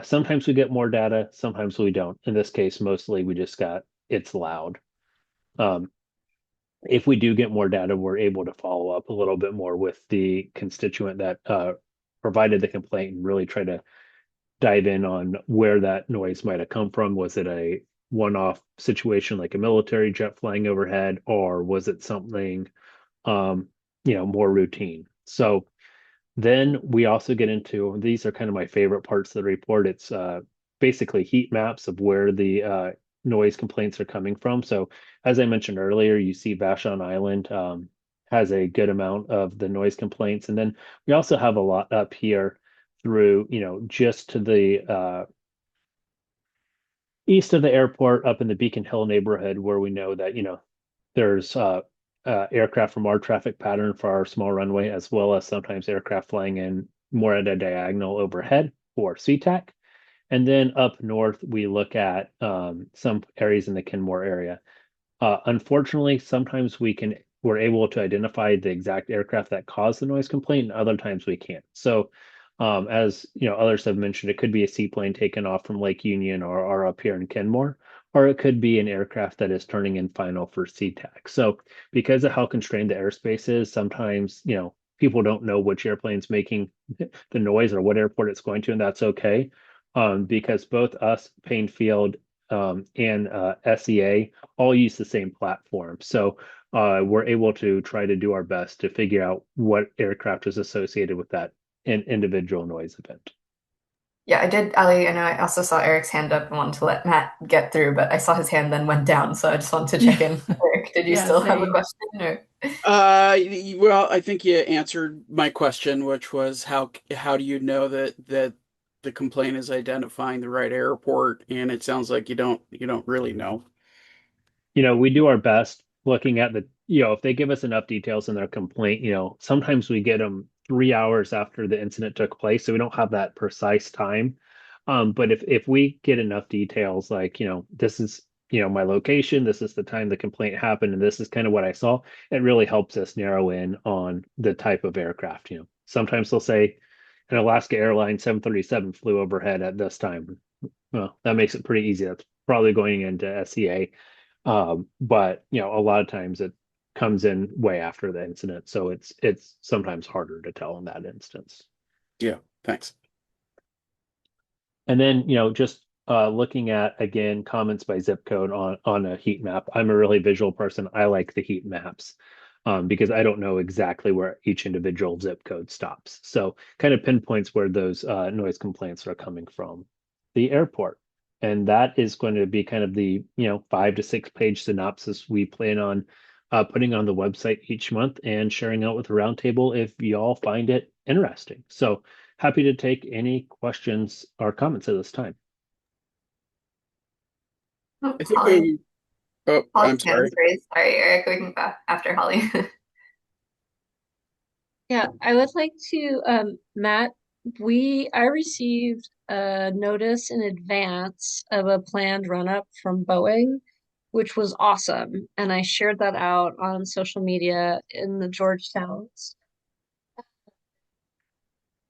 Speaker 10: sometimes we get more data, sometimes we don't. In this case, mostly we just got it's loud. If we do get more data, we're able to follow up a little bit more with the constituent that provided the complaint and really try to dive in on where that noise might have come from. Was it a one-off situation like a military jet flying overhead, or was it something more routine? So then we also get into, these are kind of my favorite parts of the report. It's basically heat maps of where the noise complaints are coming from. So as I mentioned earlier, you see Vashon Island has a good amount of the noise complaints. And then we also have a lot up here through, just to the east of the airport up in the Beacon Hill neighborhood where we know that, there's aircraft from our traffic pattern for our small runway, as well as sometimes aircraft flying in more at a diagonal overhead for Sea-Tac. And then up north, we look at some areas in the Kenmore area. Unfortunately, sometimes we're able to identify the exact aircraft that caused the noise complaint, and other times we can't. So, as others have mentioned, it could be a seaplane taken off from Lake Union or up here in Kenmore, or it could be an aircraft that is turning in final for Sea-Tac. So, because of how constrained the airspace is, sometimes people don't know which airplane's making the noise or what airport it's going to, and that's okay, because both us, Payne Field, and SEA all use the same platform. So we're able to try to do our best to figure out what aircraft is associated with that individual noise event.
Speaker 1: Yeah, I did, Ali. I know I also saw Eric's hand up and wanted to let Matt get through, but I saw his hand then went down, so I just wanted to check in. Eric, did you still have a question? Or?
Speaker 3: Well, I think you answered my question, which was how do you know that the complaint is identifying the right airport? And it sounds like you don't really know.
Speaker 10: We do our best looking at if they give us enough details in their complaint, sometimes we get them 3 hours after the incident took place, so we don't have that precise time. But if we get enough details, like, this is, my location, this is the time the complaint happened, and this is kind of what I saw, it really helps us narrow in on the type of aircraft. Sometimes they'll say an Alaska Airlines 737 flew overhead at this time. Well, that makes it pretty easy. That's probably going into SEA. But a lot of times it comes in way after the incident, so it's sometimes harder to tell in that instance.
Speaker 3: Yeah, thanks.
Speaker 10: And then just looking at, again, comments by zip code on a heat map. I'm a really visual person. I like the heat maps because I don't know exactly where each individual zip code stops. So kind of pinpoints where those noise complaints are coming from the airport. And that is going to be kind of the 5 to 6 page synopsis we plan on putting on the website each month and sharing out with the roundtable if y'all find it interesting. So happy to take any questions or comments at this time.
Speaker 1: Oh,
Speaker 3: I think
Speaker 1: Holly.
Speaker 3: I'm sorry.
Speaker 1: Sorry, Eric, we can go after Holly.
Speaker 17: Yeah, I would like to, Matt, I received a notice in advance of a planned run-up from Boeing, which was awesome. And I shared that out on social media in the Georgetowns.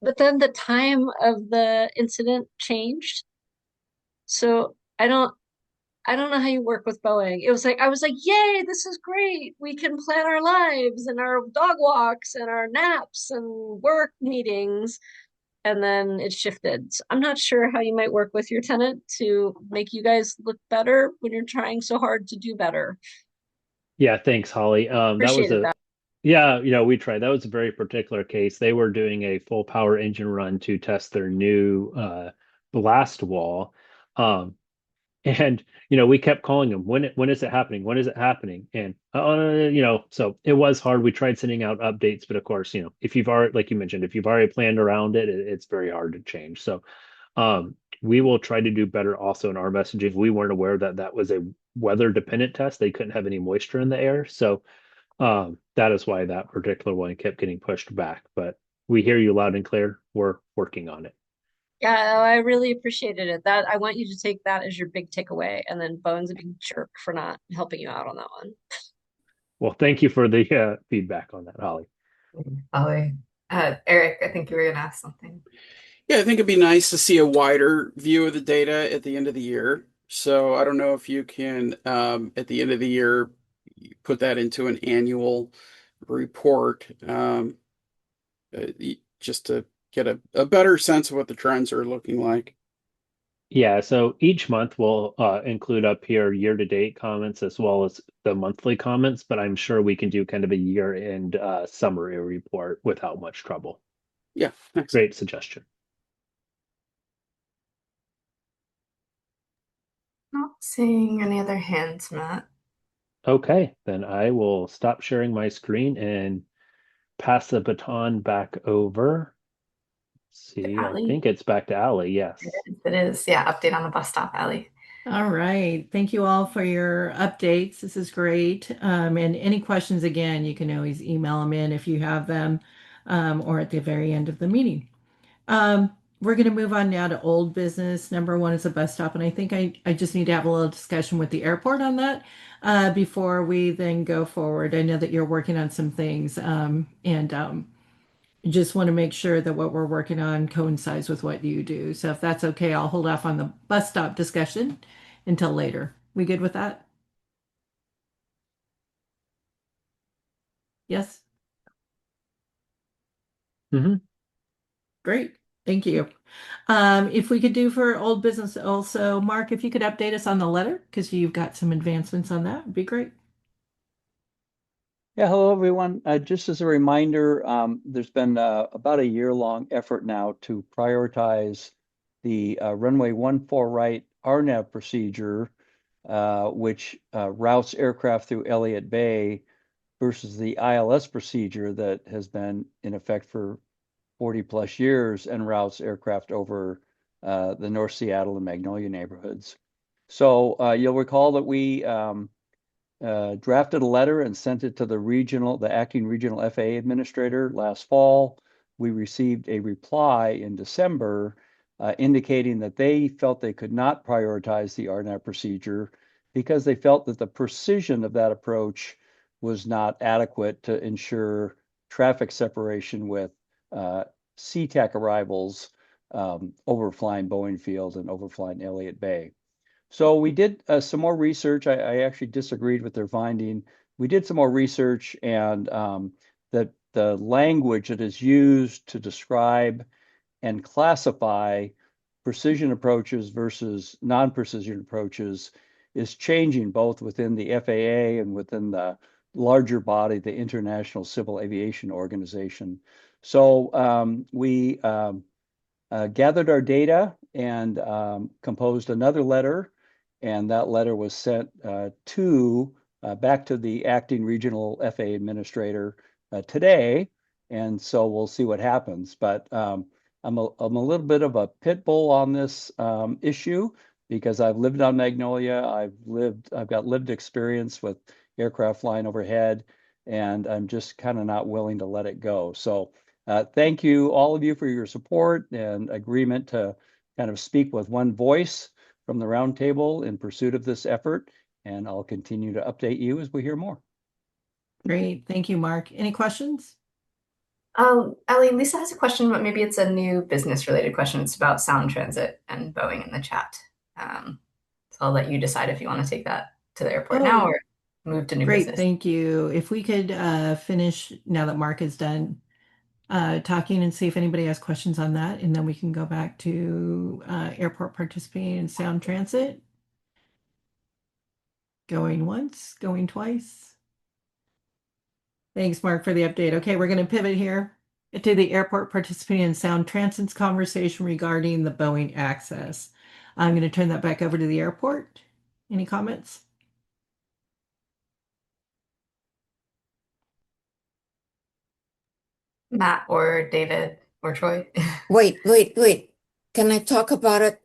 Speaker 17: But then the time of the incident changed. So I don't know how you work with Boeing. It was like, I was like, yay, this is great. We can plan our lives and our dog walks and our naps and work meetings. And then it shifted. So I'm not sure how you might work with your tenant to make you guys look better when you're trying so hard to do better.
Speaker 10: Yeah, thanks, Holly. That was
Speaker 17: Appreciated
Speaker 10: a
Speaker 17: that.
Speaker 10: Yeah, we tried. That was a very particular case. They were doing a full power engine run to test their new blast wall. Um, and we kept calling them, when is it happening? When is it happening? And so it was hard. We tried sending out updates, but of course, if you've already, like you mentioned, if you've already planned around it, it's very hard to change. So we will try to do better also in our messaging. We weren't aware that that was a weather dependent test. They couldn't have any moisture in the air. So that is why that particular one kept getting pushed back. But we hear you loud and clear. We're working on it.
Speaker 17: Yeah, I really appreciated it. That I want you to take that as your big takeaway, and then Bowen's a big jerk for not helping you out on that one.
Speaker 10: Well, thank you for the feedback on that, Holly.
Speaker 1: Holly. Eric, I think you were going to ask something.
Speaker 3: Yeah, I think it'd be nice to see a wider view of the data at the end of the year. So I don't know if you can, at the end of the year, put that into an annual report, just to get a better sense of what the trends are looking like.
Speaker 10: Yeah, so each month we'll include up here year-to-date comments as well as the monthly comments, but I'm sure we can do kind of a year-end summary report without much trouble.
Speaker 3: Yeah, thanks.
Speaker 10: Great suggestion.
Speaker 1: Not seeing any other hands, Matt.
Speaker 10: Okay, then I will stop sharing my screen and pass the baton back over. Let's see, I
Speaker 1: Allie.
Speaker 10: think it's back to Allie. Yes.
Speaker 1: It is. Yeah, update on the bus stop, Allie.
Speaker 2: All right. Thank you all for your updates. This is great. And any questions, again, you can always email them in if you have them, or at the very end of the meeting. We're going to move on now to old business. Number one is a bus stop. And I think I just need to have a little discussion with the airport on that before we then go forward. I know that you're working on some things, and just want to make sure that what we're working on coincides with what you do. So if that's okay, I'll hold off on the bus stop discussion until later. We good with that? Yes?
Speaker 10: Mm-hmm.
Speaker 2: Great. Thank you. If we could do for old business also, Mark, if you could update us on the letter, because you've got some advancements on that, would be great.
Speaker 4: Yeah, hello everyone. Just as a reminder, there's been about a year-long effort now to prioritize the runway 14 right RNAV procedure, which routes aircraft through Elliott Bay versus the ILS procedure that has been in effect for 40 plus years and routes aircraft over the North Seattle and Magnolia neighborhoods. So you'll recall that we drafted a letter and sent it to the acting regional FAA administrator last fall. We received a reply in December indicating that they felt they could not prioritize the RNAV procedure because they felt that the precision of that approach was not adequate to ensure traffic separation with Sea-Tac arrivals overflying Boeing Field and overflying Elliott Bay. So we did some more research. I actually disagreed with their finding. We did some more research, and that the language that is used to describe and classify precision approaches versus non-precision approaches is changing both within the FAA and within the larger body, the International Civil Aviation Organization. So we gathered our data and composed another letter, and that letter was sent back to the acting regional FAA administrator today, and so we'll see what happens. But I'm a little bit of a pit bull on this issue because I've lived on Magnolia. I've got lived experience with aircraft flying overhead, and I'm just kind of not willing to let it go. So thank you, all of you, for your support and agreement to kind of speak with one voice from the roundtable in pursuit of this effort. And I'll continue to update you as we hear more.
Speaker 2: Great. Thank you, Mark. Any questions?
Speaker 1: Ellie, Lisa has a question, but maybe it's a new business related question. It's about sound transit and Boeing in the chat. So I'll let you decide if you want to take that to the airport now or move to new
Speaker 2: Great,
Speaker 1: business.
Speaker 2: thank you. If we could finish now that Mark is done talking and see if anybody has questions on that, and then we can go back to airport participating in sound transit. Going once, going twice. Thanks, Mark, for the update. Okay, we're going to pivot here to the airport participating in sound transit's conversation regarding the Boeing access. I'm going to turn that back over to the airport. Any comments?
Speaker 1: Matt or David or Troy?
Speaker 6: Wait. Can I talk about it?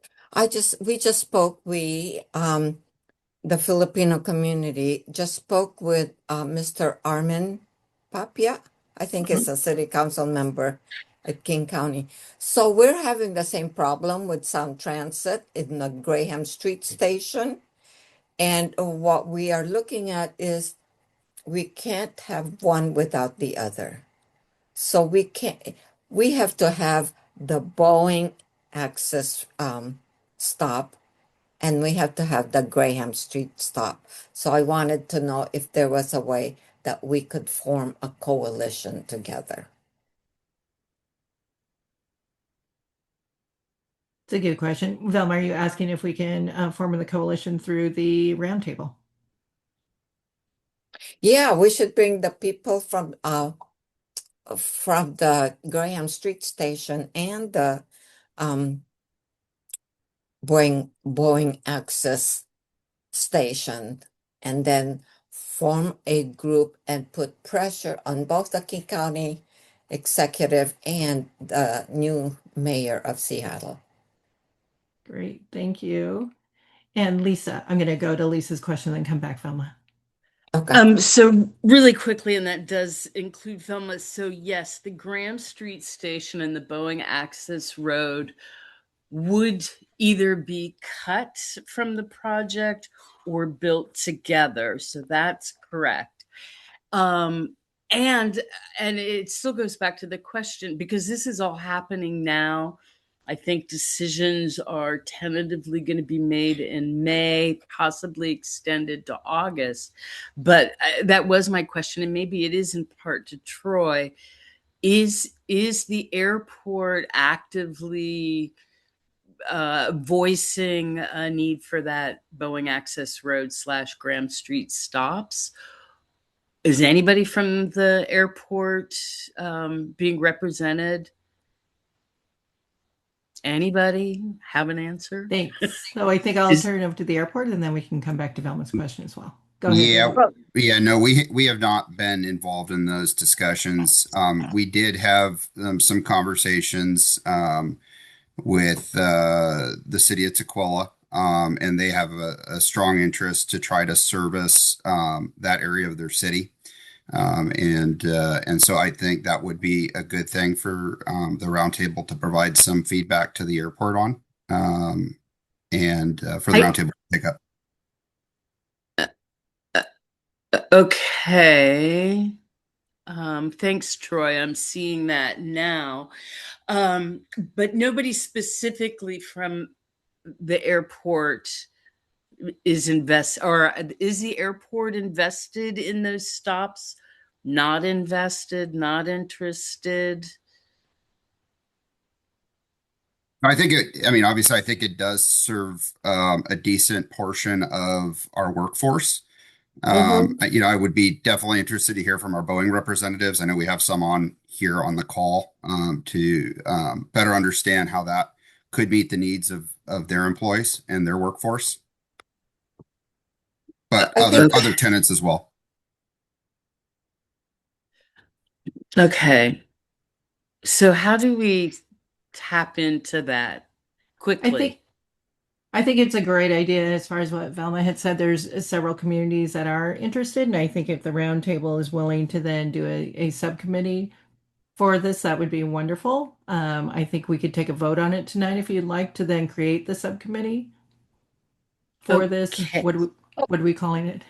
Speaker 6: We just spoke, the Filipino community just spoke with Mr. Armin Papia. I think it's a city council member at King County. So we're having the same problem with Sound Transit in the Graham Street station. And what we are looking at is we can't have one without the other. So we have to have the Boeing access stop, and we have to have the Graham Street stop. So I wanted to know if there was a way that we could form a coalition together.
Speaker 2: It's a good question. Velma, are you asking if we can form the coalition through the roundtable?
Speaker 6: Yeah, we should bring the people from the Graham Street station and the Boeing access station, and then form a group and put pressure on both the King County executive and the new mayor of Seattle.
Speaker 2: Great, thank you. And Lisa, I'm going to go to Lisa's question and then come back, Velma.
Speaker 6: Okay.
Speaker 5: So really quickly, and that does include Velma. So yes, the Graham Street station and the Boeing access road would either be cut from the project or built together. So that's correct. And it still goes back to the question, because this is all happening now. I think decisions are tentatively going to be made in May, possibly extended to August. But that was my question, and maybe it is in part to Troy. Is the airport actively voicing a need for that Boeing access road / Graham Street stops? Is anybody from the airport being represented? Anybody have an answer?
Speaker 2: Thanks. So I think I'll turn it over to the airport, and then we can come back to Velma's question as well. Go ahead.
Speaker 14: No, we have not been involved in those discussions. We did have some conversations with the city of Tukwila, and they have a strong interest to try to service that area of their city. And so I think that would be a good thing for the roundtable to provide some feedback to the airport on, and for the roundtable to pick up.
Speaker 5: Okay. Thanks, Troy. I'm seeing that now. But nobody specifically from the airport is the airport invested in those stops? Not invested, not interested?
Speaker 14: Obviously, I think it does serve a decent portion of our workforce. I would be definitely interested to hear from our Boeing representatives. I know we have some on here on the call to better understand how that could meet the needs of their employees and their workforce, but other tenants as well.
Speaker 5: Okay. So how do we tap into that quickly?
Speaker 2: I think it's a great idea. As far as what Velma had said, there's several communities that are interested, and I think if the roundtable is willing to then do a subcommittee for this, that would be wonderful. I think we could take a vote on it tonight if you'd like to then create the subcommittee for this. What are we calling it?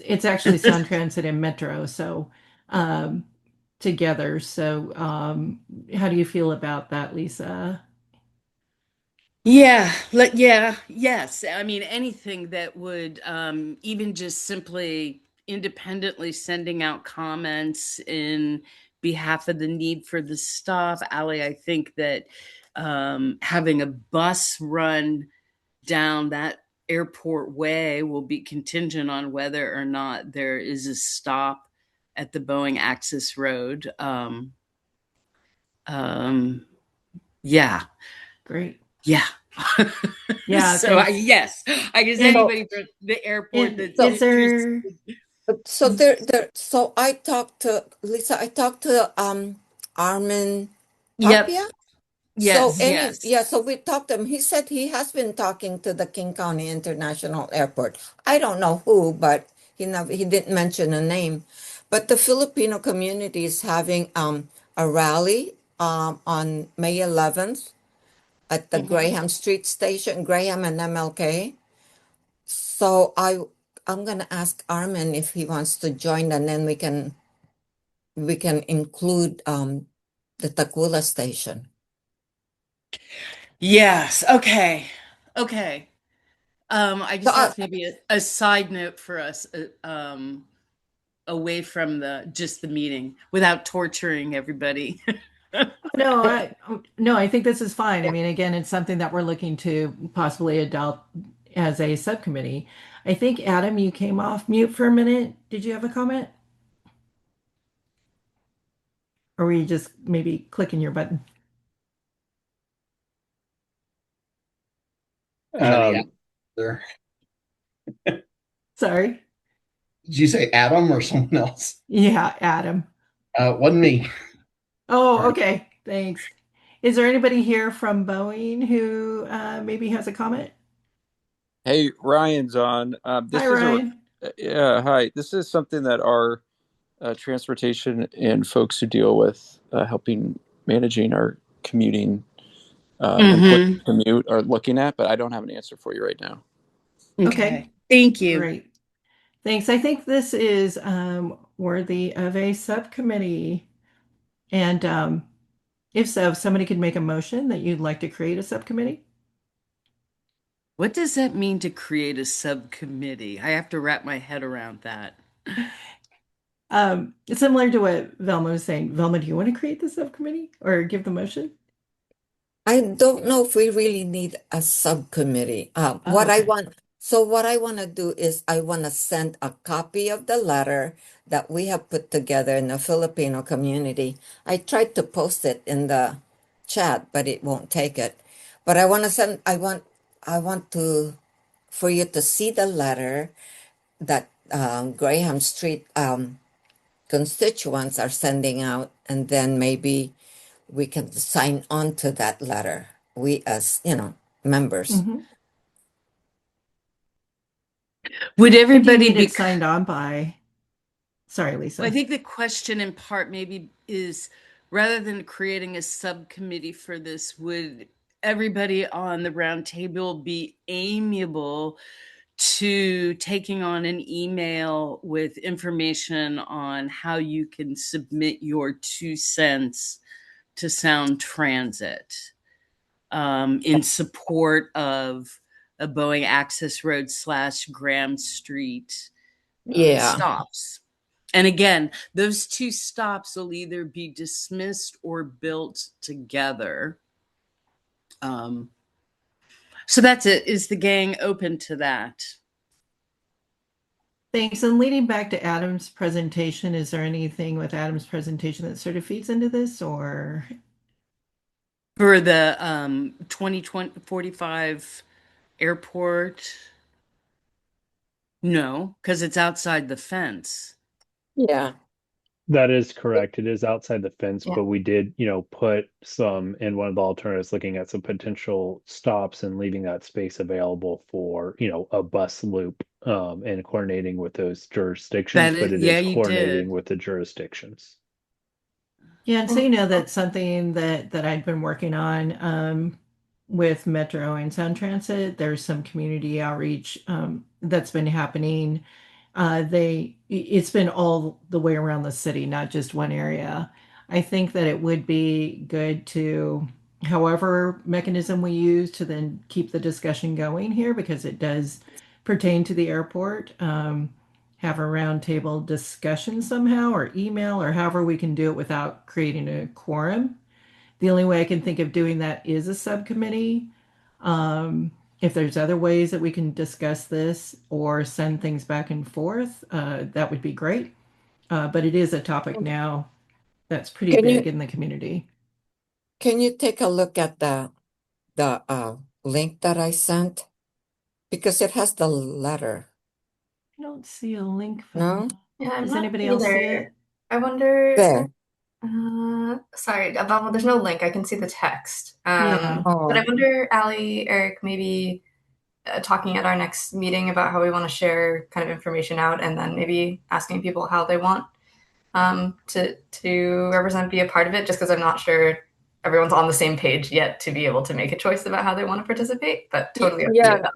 Speaker 2: It's actually Sound Transit and Metro, so together. So how do you feel about that, Lisa?
Speaker 5: Yes. I mean, anything that would even just simply independently sending out comments in behalf of the need for the stop. Allie, I think that having a bus run down that airport way will be contingent on whether or not there is a stop at the Boeing Access Road. Um, yeah.
Speaker 2: Great.
Speaker 5: Yeah.
Speaker 2: Yeah,
Speaker 5: So
Speaker 2: thanks.
Speaker 5: yes, I guess
Speaker 2: And
Speaker 5: anybody from the airport
Speaker 2: and
Speaker 5: that's
Speaker 2: is
Speaker 5: interested.
Speaker 2: there
Speaker 6: So so I talked to Lisa. I talked to Armin
Speaker 5: Yep.
Speaker 6: Tapia. So
Speaker 5: Yes. Yes.
Speaker 6: so we talked to him. He said he has been talking to the King County International Airport. I don't know who, but he didn't mention a name. But the Filipino community is having a rally on May 11th at the
Speaker 5: Mhm.
Speaker 6: Graham Street station, Graham and MLK. So I'm gonna ask Armin if he wants to join, and then we can include the Tacula station.
Speaker 5: Yes. Okay. Okay. I
Speaker 6: So
Speaker 5: just have maybe a side note for us, away from the just the meeting without torturing everybody.
Speaker 2: no, I think this is fine. I mean, again, it's something that we're looking to possibly adopt as a subcommittee. I think, Adam, you came off mute for a minute. Did you have a comment? Or were you just maybe clicking your button?
Speaker 15: There.
Speaker 2: Sorry.
Speaker 15: Did you say Adam or someone else?
Speaker 2: Yeah, Adam.
Speaker 15: Wasn't me.
Speaker 2: Oh, okay. Thanks. Is there anybody here from Boeing who maybe has a comment?
Speaker 19: Hey, Ryan's on.
Speaker 2: Hi, Ryan.
Speaker 19: Yeah, hi. This is something that our transportation and folks who deal with helping managing our commuting and
Speaker 5: Mhm.
Speaker 19: commute are looking at, but I don't have an answer for you right now.
Speaker 5: Okay. Thank you.
Speaker 2: Great. Thanks. I think this is worthy of a subcommittee. And if so, if somebody could make a motion that you'd like to create a subcommittee.
Speaker 5: What does that mean to create a subcommittee? I have to wrap my head around that.
Speaker 2: Similar to what Velma was saying. Velma, do you want to create the subcommittee or give the motion?
Speaker 6: I don't know if we really need a subcommittee. What I
Speaker 2: okay.
Speaker 6: want, what I want to do is I want to send a copy of the letter that we have put together in the Filipino community. I tried to post it in the chat, but it won't take it. But I want for you to see the letter that Graham Street constituents are sending out, and then maybe we can sign on to that letter. We as, members.
Speaker 2: Mhm.
Speaker 5: Would
Speaker 2: When do you
Speaker 5: everybody
Speaker 2: need
Speaker 5: be
Speaker 2: it signed on by? Sorry, Lisa.
Speaker 5: Well, I think the question in part maybe is rather than creating a subcommittee for this, would everybody on the round table be amiable to taking on an email with information on how you can submit your 2 cents to Sound Transit in support of a Boeing Access Road / Graham Street
Speaker 6: Yeah.
Speaker 5: stops? And again, those 2 stops will either be dismissed or built together. So that's it. Is the gang open to that?
Speaker 2: Thanks. And leading back to Adam's presentation, is there anything with Adam's presentation that sort of feeds into this or?
Speaker 5: For the 2045 airport? No, because it's outside the fence.
Speaker 6: Yeah.
Speaker 10: That is correct. It is outside the fence,
Speaker 1: Yeah.
Speaker 10: but we did, put some in one of the alternatives, looking at some potential stops and leaving that space available for, a bus loop, and coordinating with those jurisdictions, but it
Speaker 5: Yeah,
Speaker 10: is
Speaker 5: you
Speaker 10: coordinating
Speaker 5: did.
Speaker 10: with the jurisdictions.
Speaker 2: Yeah, and so that's something that I'd been working on with Metro and Sound Transit. There's some community outreach that's been happening. It's been all the way around the city, not just one area. I think that it would be good to however mechanism we use to then keep the discussion going here, because it does pertain to the airport. Have a roundtable discussion somehow, or email, or however we can do it without creating a quorum. The only way I can think of doing that is a subcommittee. If there's other ways that we can discuss this or send things back and forth, that would be great. But it is a topic now that's pretty
Speaker 6: Can
Speaker 2: big
Speaker 6: you
Speaker 2: in the community.
Speaker 6: can you take a look at the link that I sent? Because it has the letter.
Speaker 2: I don't see a link
Speaker 6: No?
Speaker 2: from.
Speaker 1: Yeah, I'm
Speaker 2: Does
Speaker 1: not
Speaker 2: anybody else see it?
Speaker 1: either. I wonder.
Speaker 6: There.
Speaker 1: Sorry, well, there's no link. I can see the text.
Speaker 2: Yeah.
Speaker 1: But I
Speaker 6: Oh.
Speaker 1: wonder, Ali, Eric, maybe talking at our next meeting about how we want to share kind of information out, and then maybe asking people how they want to represent, be a part of it, just because I'm not sure everyone's on the same page yet to be able to make a choice about how they want to participate, but totally up to you.
Speaker 6: Yeah.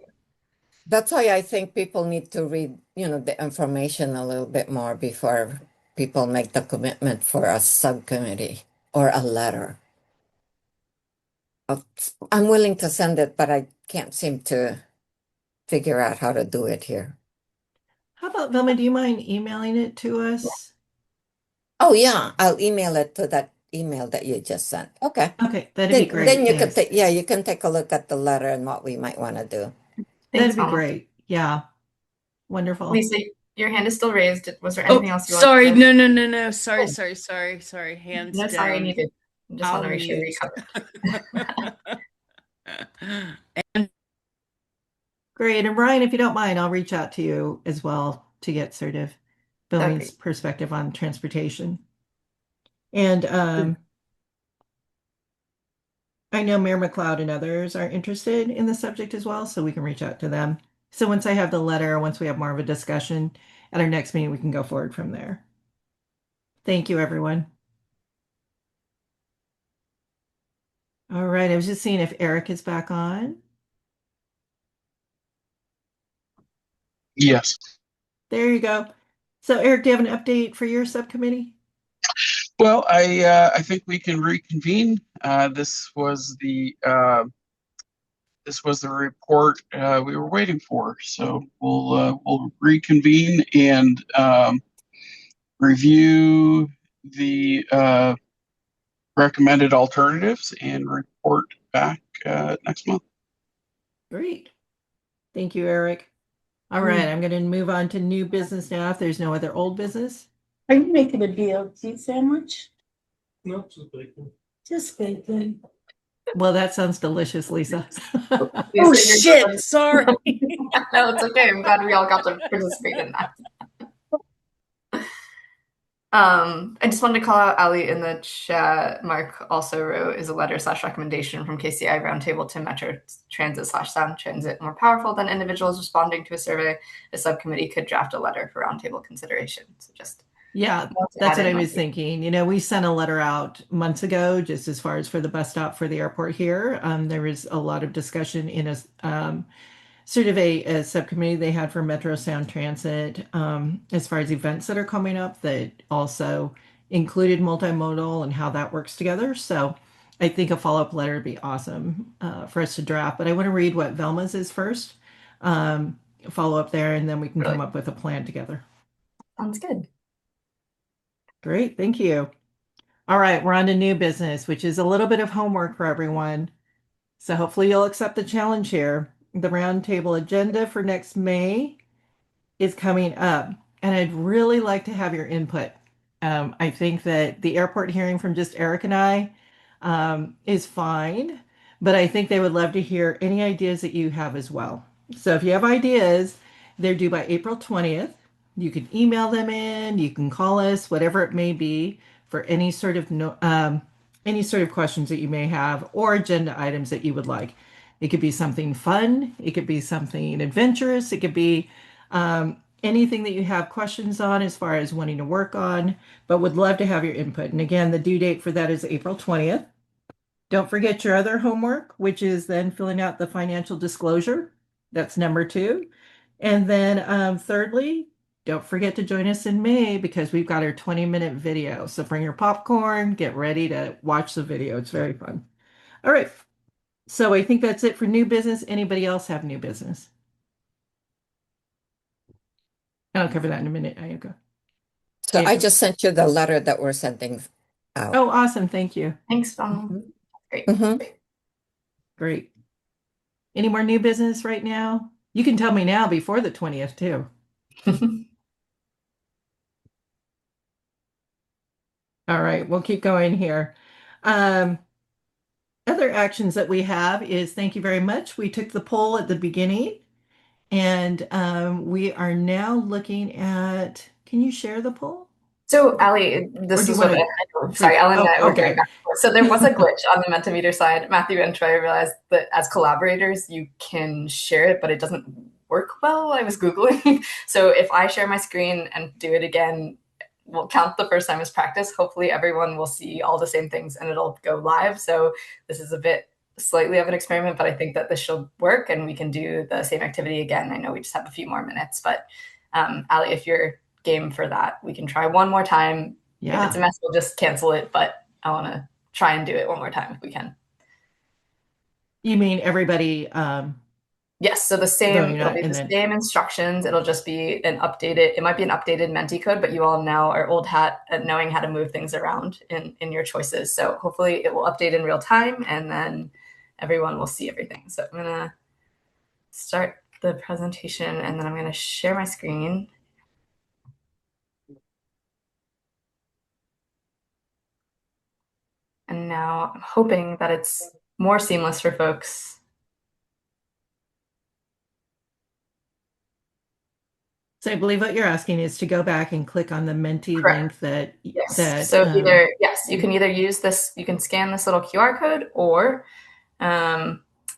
Speaker 6: That's why I think people need to read, the information a little bit more before people make the commitment for a subcommittee or a letter. I'm willing to send it, but I can't seem to figure out how to do it here.
Speaker 2: How about Velma? Do you mind emailing it to us?
Speaker 6: Oh yeah, I'll email it to that email that you just sent. Okay.
Speaker 2: Okay, that'd be great.
Speaker 6: Then you can
Speaker 2: Thanks.
Speaker 6: you can take a look at the letter and what we might want to do.
Speaker 2: That'd be great. Yeah. Wonderful.
Speaker 1: Lisa, your hand is still raised. Was there
Speaker 5: Oh,
Speaker 1: anything else you wanted
Speaker 5: sorry.
Speaker 1: to
Speaker 5: No, no, no, no. Sorry, sorry, sorry, sorry. Hands
Speaker 1: No,
Speaker 5: down.
Speaker 1: sorry, needed. I just want to make sure we
Speaker 5: cover.
Speaker 2: Great. And Ryan, if you don't mind, I'll reach out to you as well to get sort of Billing's perspective on transportation. And I know Mayor McLeod and others are interested in the subject as well, so we can reach out to them. So once I have the letter, once we have more of a discussion at our next meeting, we can go forward from there. Thank you, everyone. All right, I was just seeing if Eric is back on.
Speaker 15: Yes.
Speaker 2: There you go. So Eric, do you have an update for your subcommittee?
Speaker 3: Well, I think we can reconvene. This was the report we were waiting for. So we'll reconvene and review the recommended alternatives and report back next month.
Speaker 2: Great. Thank you, Eric. All right, I'm going to move on to new business now if there's no other old business.
Speaker 5: Are you making a BLT sandwich?
Speaker 8: No, just bacon.
Speaker 5: Just bacon.
Speaker 2: Well, that sounds delicious, Lisa.
Speaker 5: Oh, shit. Sorry.
Speaker 1: No, it's okay. I'm glad we all got to participate in that. I just wanted to call out Ali in the chat. Mark also wrote is a letter/recommendation from KCIA Roundtable to Metro Transit/Sound Transit more powerful than individuals responding to a survey. A subcommittee could draft a letter for roundtable consideration. So just
Speaker 2: that's what I was thinking. We sent a letter out months ago, just as far as for the bus stop for the airport here. There was a lot of discussion in a sort of a subcommittee they had for Metro Sound Transit as far as events that are coming up that also included multimodal and how that works together. So I think a follow-up letter would be awesome for us to draft. But I want to read what Velma's is first, follow up there, and then we can come up with a plan together.
Speaker 1: Sounds good.
Speaker 2: Great, thank you. All right, we're on to new business, which is a little bit of homework for everyone. So hopefully you'll accept the challenge here. The roundtable agenda for next May is coming up, and I'd really like to have your input. I think that the airport hearing from just Eric and I is fine, but I think they would love to hear any ideas that you have as well. So if you have ideas, they're due by April 20th. You can email them in, you can call us, whatever it may be, for any sort of questions that you may have or agenda items that you would like. It could be something fun, it could be something adventurous, it could be anything that you have questions on as far as wanting to work on, but would love to have your input. And again, the due date for that is April 20th. Don't forget your other homework, which is then filling out the financial disclosure. That's number 2. And then thirdly, don't forget to join us in May because we've got our 20-minute video. So bring your popcorn, get ready to watch the video. It's very fun. All right. So I think that's it for new business. Anybody else have new business? I'll cover that in a minute, Ayaka.
Speaker 6: So I just sent you the letter that we're sending out.
Speaker 2: Oh, awesome. Thank you.
Speaker 1: Thanks, Donald. Great.
Speaker 2: Great. Any more new business right now? You can tell me now before the 20th too. All right, we'll keep going here. Other actions that we have is thank you very much. We took the poll at the beginning and we are now looking at, can you share the poll?
Speaker 1: So, Allie, this is what sorry, Ellen and I were going back and forth. So there was a glitch on the Mentimeter side. Matthew and Troy realized that as collaborators, you can share it, but it doesn't work well. I was Googling. So if I share my screen and do it again, we'll count the first time as practice. Hopefully everyone will see all the same things and it'll go live. So this is a bit slightly of an experiment, but I think that this should work and we can do the same activity again. I know we just have a few more minutes, but Allie, if you're game for that, we can try one more time.
Speaker 2: Yeah.
Speaker 1: If it's a mess, we'll just cancel it, but I want to try and do it one more time if we can.
Speaker 2: You mean everybody
Speaker 1: yes, so the same, it'll be the same instructions. It'll just be an updated, it might be an updated Menti code, but you all now are old hat at knowing how to move things around in your choices. So hopefully it will update in real time and then everyone will see everything. So I'm gonna start the presentation and then I'm gonna share my screen. And now I'm hoping that it's more seamless for folks.
Speaker 2: So I believe what you're asking is to go back and click on the Menti link that
Speaker 1: yes. So either you can either use this, you can scan this little QR code, or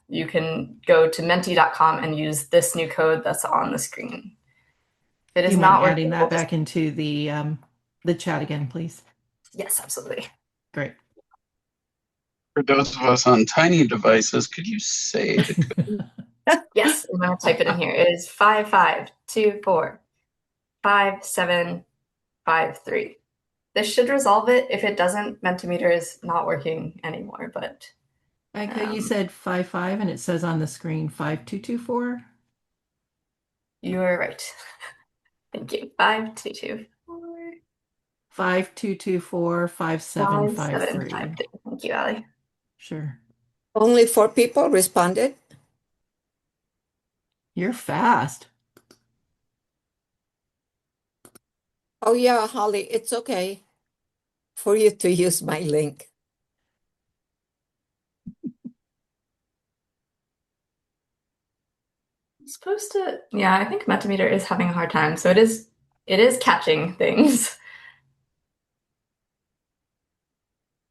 Speaker 1: you can go to menti.com and use this new code that's on the screen. If it is not
Speaker 2: adding that back into the chat again, please.
Speaker 1: Yes, absolutely.
Speaker 2: Great.
Speaker 3: For those of us on tiny devices, could you say the code?
Speaker 1: Yes, I'm going to type it in here. It is 55245753. This should resolve it. If it doesn't, Mentimeter is not working anymore. But
Speaker 2: you said 55 and it says on the screen 5224.
Speaker 1: You are right. Thank you. 5224.
Speaker 2: 5224 5753.
Speaker 1: Thank you, Allie.
Speaker 2: Sure.
Speaker 6: Only 4 people responded.
Speaker 2: You're fast.
Speaker 6: Oh yeah, Holly, it's okay for you to use my link.
Speaker 1: I'm supposed to, yeah, I think Mentimeter is having a hard time. So it is catching things.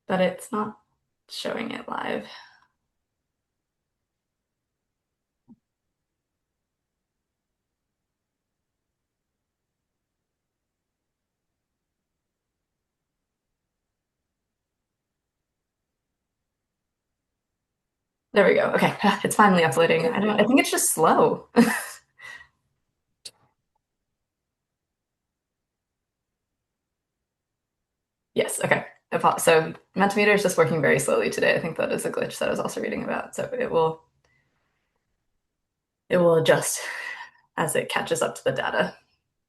Speaker 1: But it's not showing it live. There we go. Okay, it's finally uploading. I think it's just slow. Yes, okay. So Mentimeter is just working very slowly today. I think that is a glitch that I was also reading about. So it will adjust as it catches up to the data.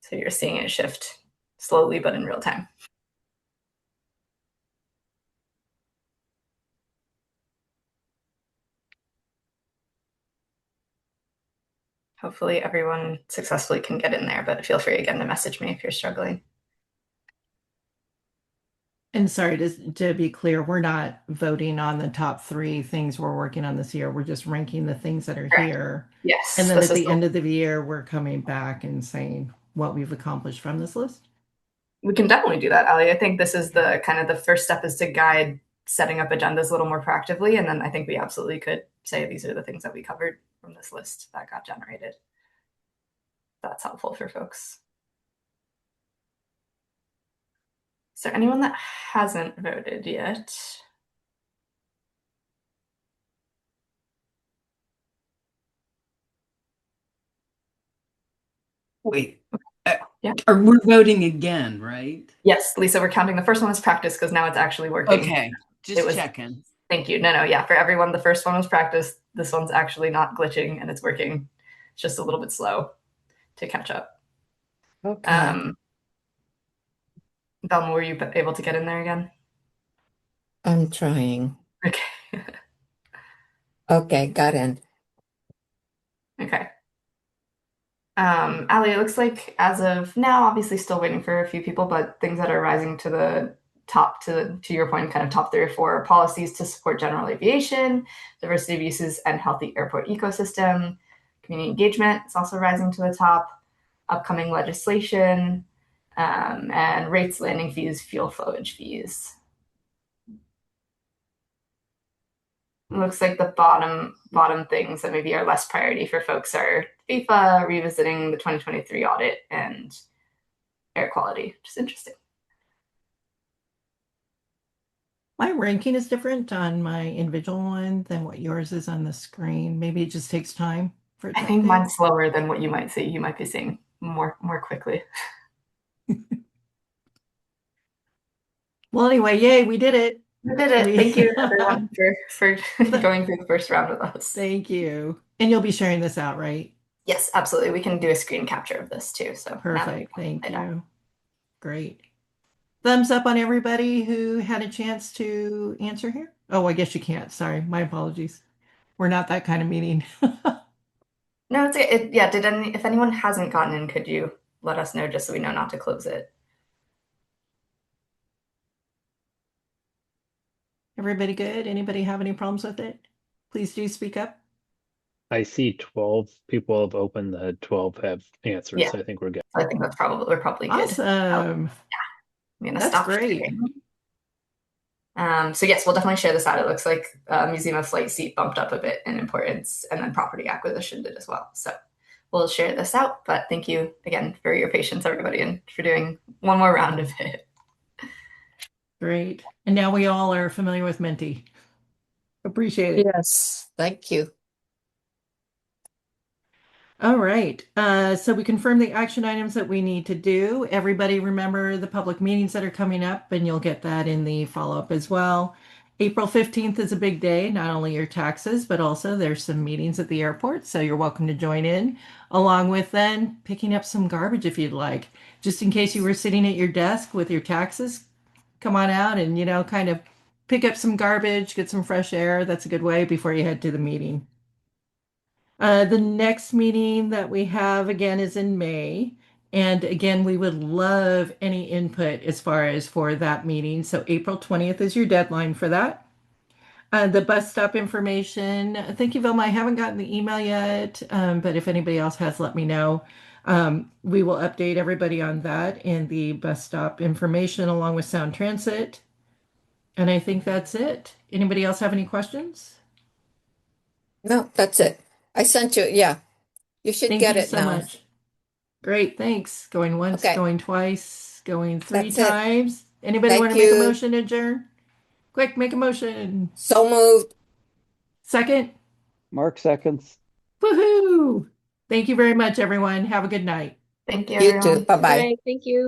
Speaker 1: So you're seeing it shift slowly, but in real time. Hopefully everyone successfully can get in there, but feel free again to message me if you're struggling.
Speaker 2: And sorry, to be clear, we're not voting on the top 3 things we're working on this year. We're just ranking the things that are here.
Speaker 1: Yes.
Speaker 2: And then at the end of the year, we're coming back and saying what we've accomplished from this list.
Speaker 1: We can definitely do that, Allie. I think this is the kind of the first step is to guide setting up agendas a little more proactively. And then I think we absolutely could say these are the things that we covered from this list that got generated. That's helpful for folks. Is there anyone that hasn't voted yet?
Speaker 20: Wait.
Speaker 1: Yeah.
Speaker 20: We're voting again, right?
Speaker 1: Yes, Lisa, we're counting. The first one is practice because now it's actually working.
Speaker 20: Okay, just checking.
Speaker 1: Thank you. No, yeah, for everyone, the first one was practice. This one's actually not glitching and it's working. It's just a little bit slow to catch up.
Speaker 6: Okay.
Speaker 1: Velma, were you able to get in there again?
Speaker 6: I'm trying.
Speaker 1: Okay.
Speaker 6: Okay, got in.
Speaker 1: Okay. Ali, it looks like as of now, obviously still waiting for a few people, but things that are rising to the top, to your point, kind of top 3 or 4 policies to support general aviation, diversity of uses, and healthy airport ecosystem. Community engagement is also rising to the top. Upcoming legislation, and rates, landing fees, fuel flowage fees. It looks like the bottom things that maybe are less priority for folks are FIFA, revisiting the 2023 audit, and air quality, which is interesting.
Speaker 2: My ranking is different on my individual one than what yours is on the screen. Maybe it just takes time for it to
Speaker 1: I think
Speaker 2: update.
Speaker 1: mine's slower than what you might see. You might be seeing more quickly.
Speaker 2: Well, anyway, yay, we did it.
Speaker 1: We did it. Thank you, everyone, for going through the first round with us.
Speaker 2: Thank you. And you'll be sharing this out, right?
Speaker 1: Yes, absolutely. We can do a screen capture of this too. So
Speaker 2: Perfect. Thank you. Great. Thumbs up on everybody who had a chance to answer here. Oh, I guess you can't. Sorry. My apologies. We're not that kind of meeting.
Speaker 1: No, it's yeah. If anyone hasn't gotten in, could you let us know just so we know not to close it?
Speaker 2: Everybody good? Anybody have any problems with it? Please do speak up.
Speaker 10: I see 12 people have opened. The 12 have answered,
Speaker 1: Yeah.
Speaker 10: so I think we're good.
Speaker 1: I think we're probably good.
Speaker 2: Awesome.
Speaker 1: I'm gonna
Speaker 2: That's
Speaker 1: stop
Speaker 2: great.
Speaker 1: sharing. So yes, we'll definitely share this out. It looks like Museum of Flight seat bumped up a bit in importance, and then property acquisition did as well. So we'll share this out. But thank you again for your patience, everybody, and for doing one more round of it.
Speaker 2: Great. And now we all are familiar with Menti. Appreciate it.
Speaker 6: Yes, thank you.
Speaker 2: All right. So we confirmed the action items that we need to do. Everybody remember the public meetings that are coming up, and you'll get that in the follow-up as well. April 15th is a big day, not only your taxes, but also there's some meetings at the airport, so you're welcome to join in, along with then picking up some garbage if you'd like. Just in case you were sitting at your desk with your taxes, come on out and, kind of pick up some garbage, get some fresh air. That's a good way before you head to the meeting. The next meeting that we have again is in May. And again, we would love any input as far as for that meeting. So April 20th is your deadline for that. The bus stop information. Thank you, Vilma. I haven't gotten the email yet, but if anybody else has, let me know. We will update everybody on that and the bus stop information along with Sound Transit. And I think that's it. Anybody else have any questions?
Speaker 6: No, that's it. I sent you, yeah. You should
Speaker 2: Thank
Speaker 6: get
Speaker 2: you
Speaker 6: it
Speaker 2: so
Speaker 6: now.
Speaker 2: much. Great, thanks. Going once,
Speaker 6: Okay.
Speaker 2: going twice, going 3
Speaker 6: That's it.
Speaker 2: times. Anybody
Speaker 6: Thank
Speaker 2: want to make a
Speaker 6: you.
Speaker 2: motion to adjourn? Quick, make a motion.
Speaker 6: So moved.
Speaker 2: Second.
Speaker 4: Mark seconds.
Speaker 2: Woohoo! Thank you very much, everyone. Have a good night.
Speaker 1: Thank you,
Speaker 6: You
Speaker 1: everyone.
Speaker 6: too. Bye-bye.
Speaker 17: Right, thank you.